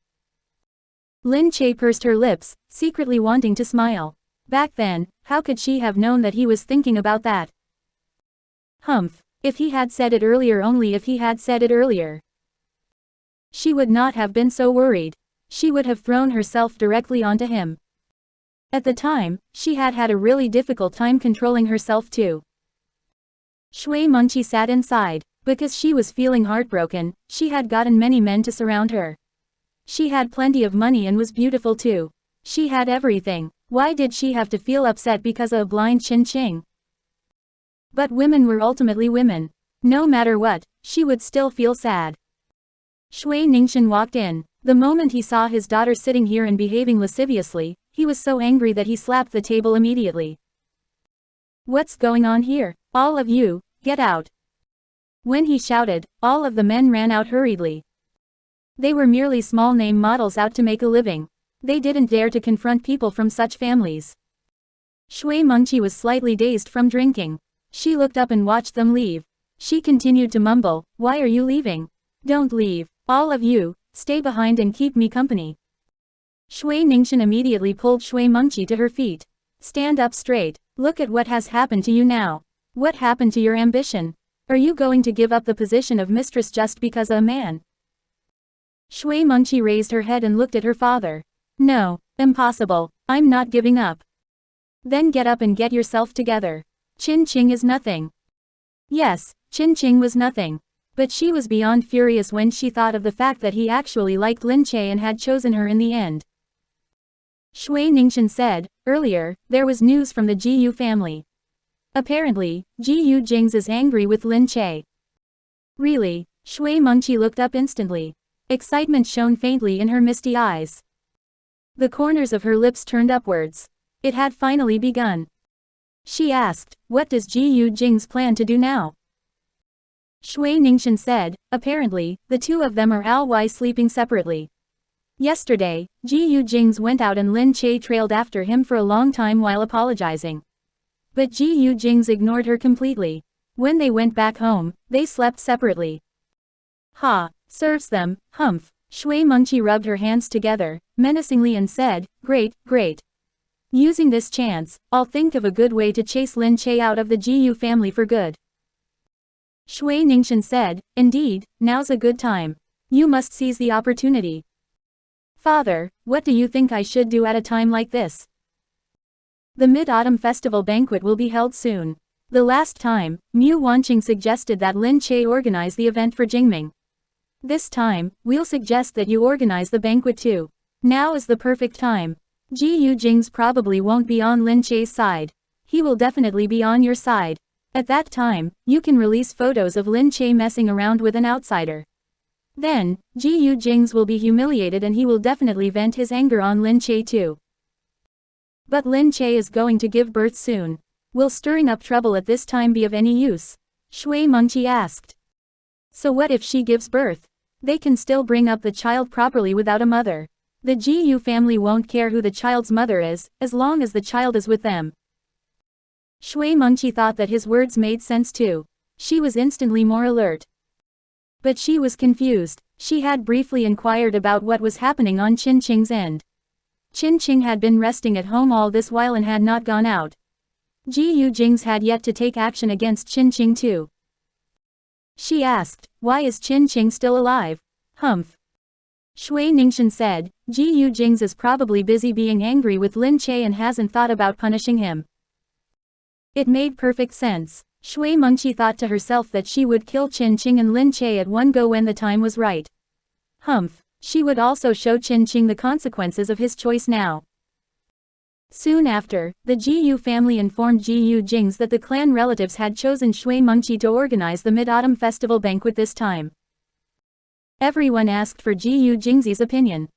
[SPEAKER 1] Lin Che pursed her lips, secretly wanting to smile. Back then, how could she have known that he was thinking about that? Humph, if he had said it earlier, only if he had said it earlier. She would not have been so worried. She would have thrown herself directly onto him. At the time, she had had a really difficult time controlling herself too. Shui Mengqi sat inside. Because she was feeling heartbroken, she had gotten many men to surround her. She had plenty of money and was beautiful too. She had everything. Why did she have to feel upset because of a blind Chin Ching? But women were ultimately women. No matter what, she would still feel sad. Shui Ningxian walked in. The moment he saw his daughter sitting here and behaving lasciviously, he was so angry that he slapped the table immediately. What's going on here? All of you, get out. When he shouted, all of the men ran out hurriedly. They were merely small-name models out to make a living. They didn't dare to confront people from such families. Shui Mengqi was slightly dazed from drinking. She looked up and watched them leave. She continued to mumble, why are you leaving? Don't leave. All of you, stay behind and keep me company. Shui Ningxian immediately pulled Shui Mengqi to her feet. Stand up straight. Look at what has happened to you now. What happened to your ambition? Are you going to give up the position of mistress just because of a man? Shui Mengqi raised her head and looked at her father. No, impossible, I'm not giving up. Then get up and get yourself together. Qin Qing is nothing. Yes, Qin Qing was nothing. But she was beyond furious when she thought of the fact that he actually liked Lin Che and had chosen her in the end. Shui Ningxian said, earlier, there was news from the Gu family. Apparently, Gu Jingze is angry with Lin Che. Really? Shui Mengqi looked up instantly. Excitement shone faintly in her misty eyes. The corners of her lips turned upwards. It had finally begun. She asked, what does Gu Jingze plan to do now? Shui Ningxian said, apparently, the two of them are always sleeping separately. Yesterday, Gu Jingze went out and Lin Che trailed after him for a long time while apologizing. But Gu Jingze ignored her completely. When they went back home, they slept separately. Ha, serves them, humph. Shui Mengqi rubbed her hands together, menacingly and said, great, great. Using this chance, I'll think of a good way to chase Lin Che out of the Gu family for good. Shui Ningxian said, indeed, now's a good time. You must seize the opportunity. Father, what do you think I should do at a time like this? The Mid-Autumn Festival banquet will be held soon. The last time, Mu Wanqing suggested that Lin Che organize the event for Jingming. This time, we'll suggest that you organize the banquet too. Now is the perfect time. Gu Jingze probably won't be on Lin Che's side. He will definitely be on your side. At that time, you can release photos of Lin Che messing around with an outsider. Then, Gu Jingze will be humiliated and he will definitely vent his anger on Lin Che too. But Lin Che is going to give birth soon. Will stirring up trouble at this time be of any use? Shui Mengqi asked. So what if she gives birth? They can still bring up the child properly without a mother. The Gu family won't care who the child's mother is, as long as the child is with them. Shui Mengqi thought that his words made sense too. She was instantly more alert. But she was confused. She had briefly inquired about what was happening on Qin Qing's end. Qin Qing had been resting at home all this while and had not gone out. Gu Jingze had yet to take action against Qin Qing too. She asked, why is Qin Qing still alive? Humph. Shui Ningxian said, Gu Jingze is probably busy being angry with Lin Che and hasn't thought about punishing him. It made perfect sense. Shui Mengqi thought to herself that she would kill Qin Qing and Lin Che at one go when the time was right. Humph. She would also show Qin Qing the consequences of his choice now. Soon after, the Gu family informed Gu Jingze that the clan relatives had chosen Shui Mengqi to organize the Mid-Autumn Festival banquet this time. Everyone asked for Gu Jingze's opinion.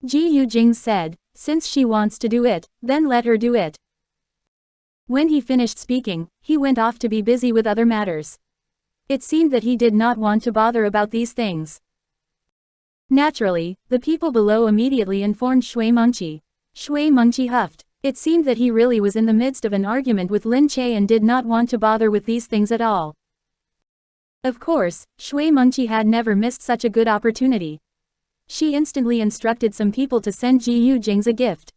[SPEAKER 1] Gu Jingze said, since she wants to do it, then let her do it. When he finished speaking, he went off to be busy with other matters. It seemed that he did not want to bother about these things. Naturally, the people below immediately informed Shui Mengqi. Shui Mengqi huffed. It seemed that he really was in the midst of an argument with Lin Che and did not want to bother with these things at all. Of course, Shui Mengqi had never missed such a good opportunity. She instantly instructed some people to send Gu Jingze a gift.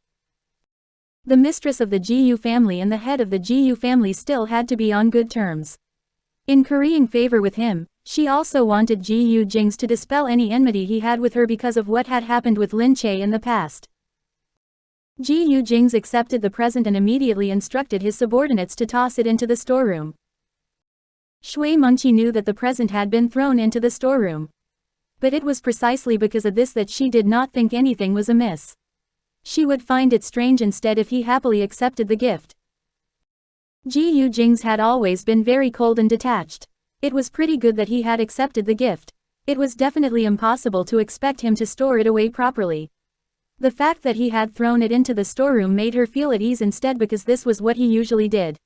[SPEAKER 1] The mistress of the Gu family and the head of the Gu family still had to be on good terms. In currying favor with him, she also wanted Gu Jingze to dispel any enmity he had with her because of what had happened with Lin Che in the past. Gu Jingze accepted the present and immediately instructed his subordinates to toss it into the storeroom. Shui Mengqi knew that the present had been thrown into the storeroom. But it was precisely because of this that she did not think anything was amiss. She would find it strange instead if he happily accepted the gift. Gu Jingze had always been very cold and detached. It was pretty good that he had accepted the gift. It was definitely impossible to expect him to store it away properly. The fact that he had thrown it into the storeroom made her feel at ease instead because this was what he usually did.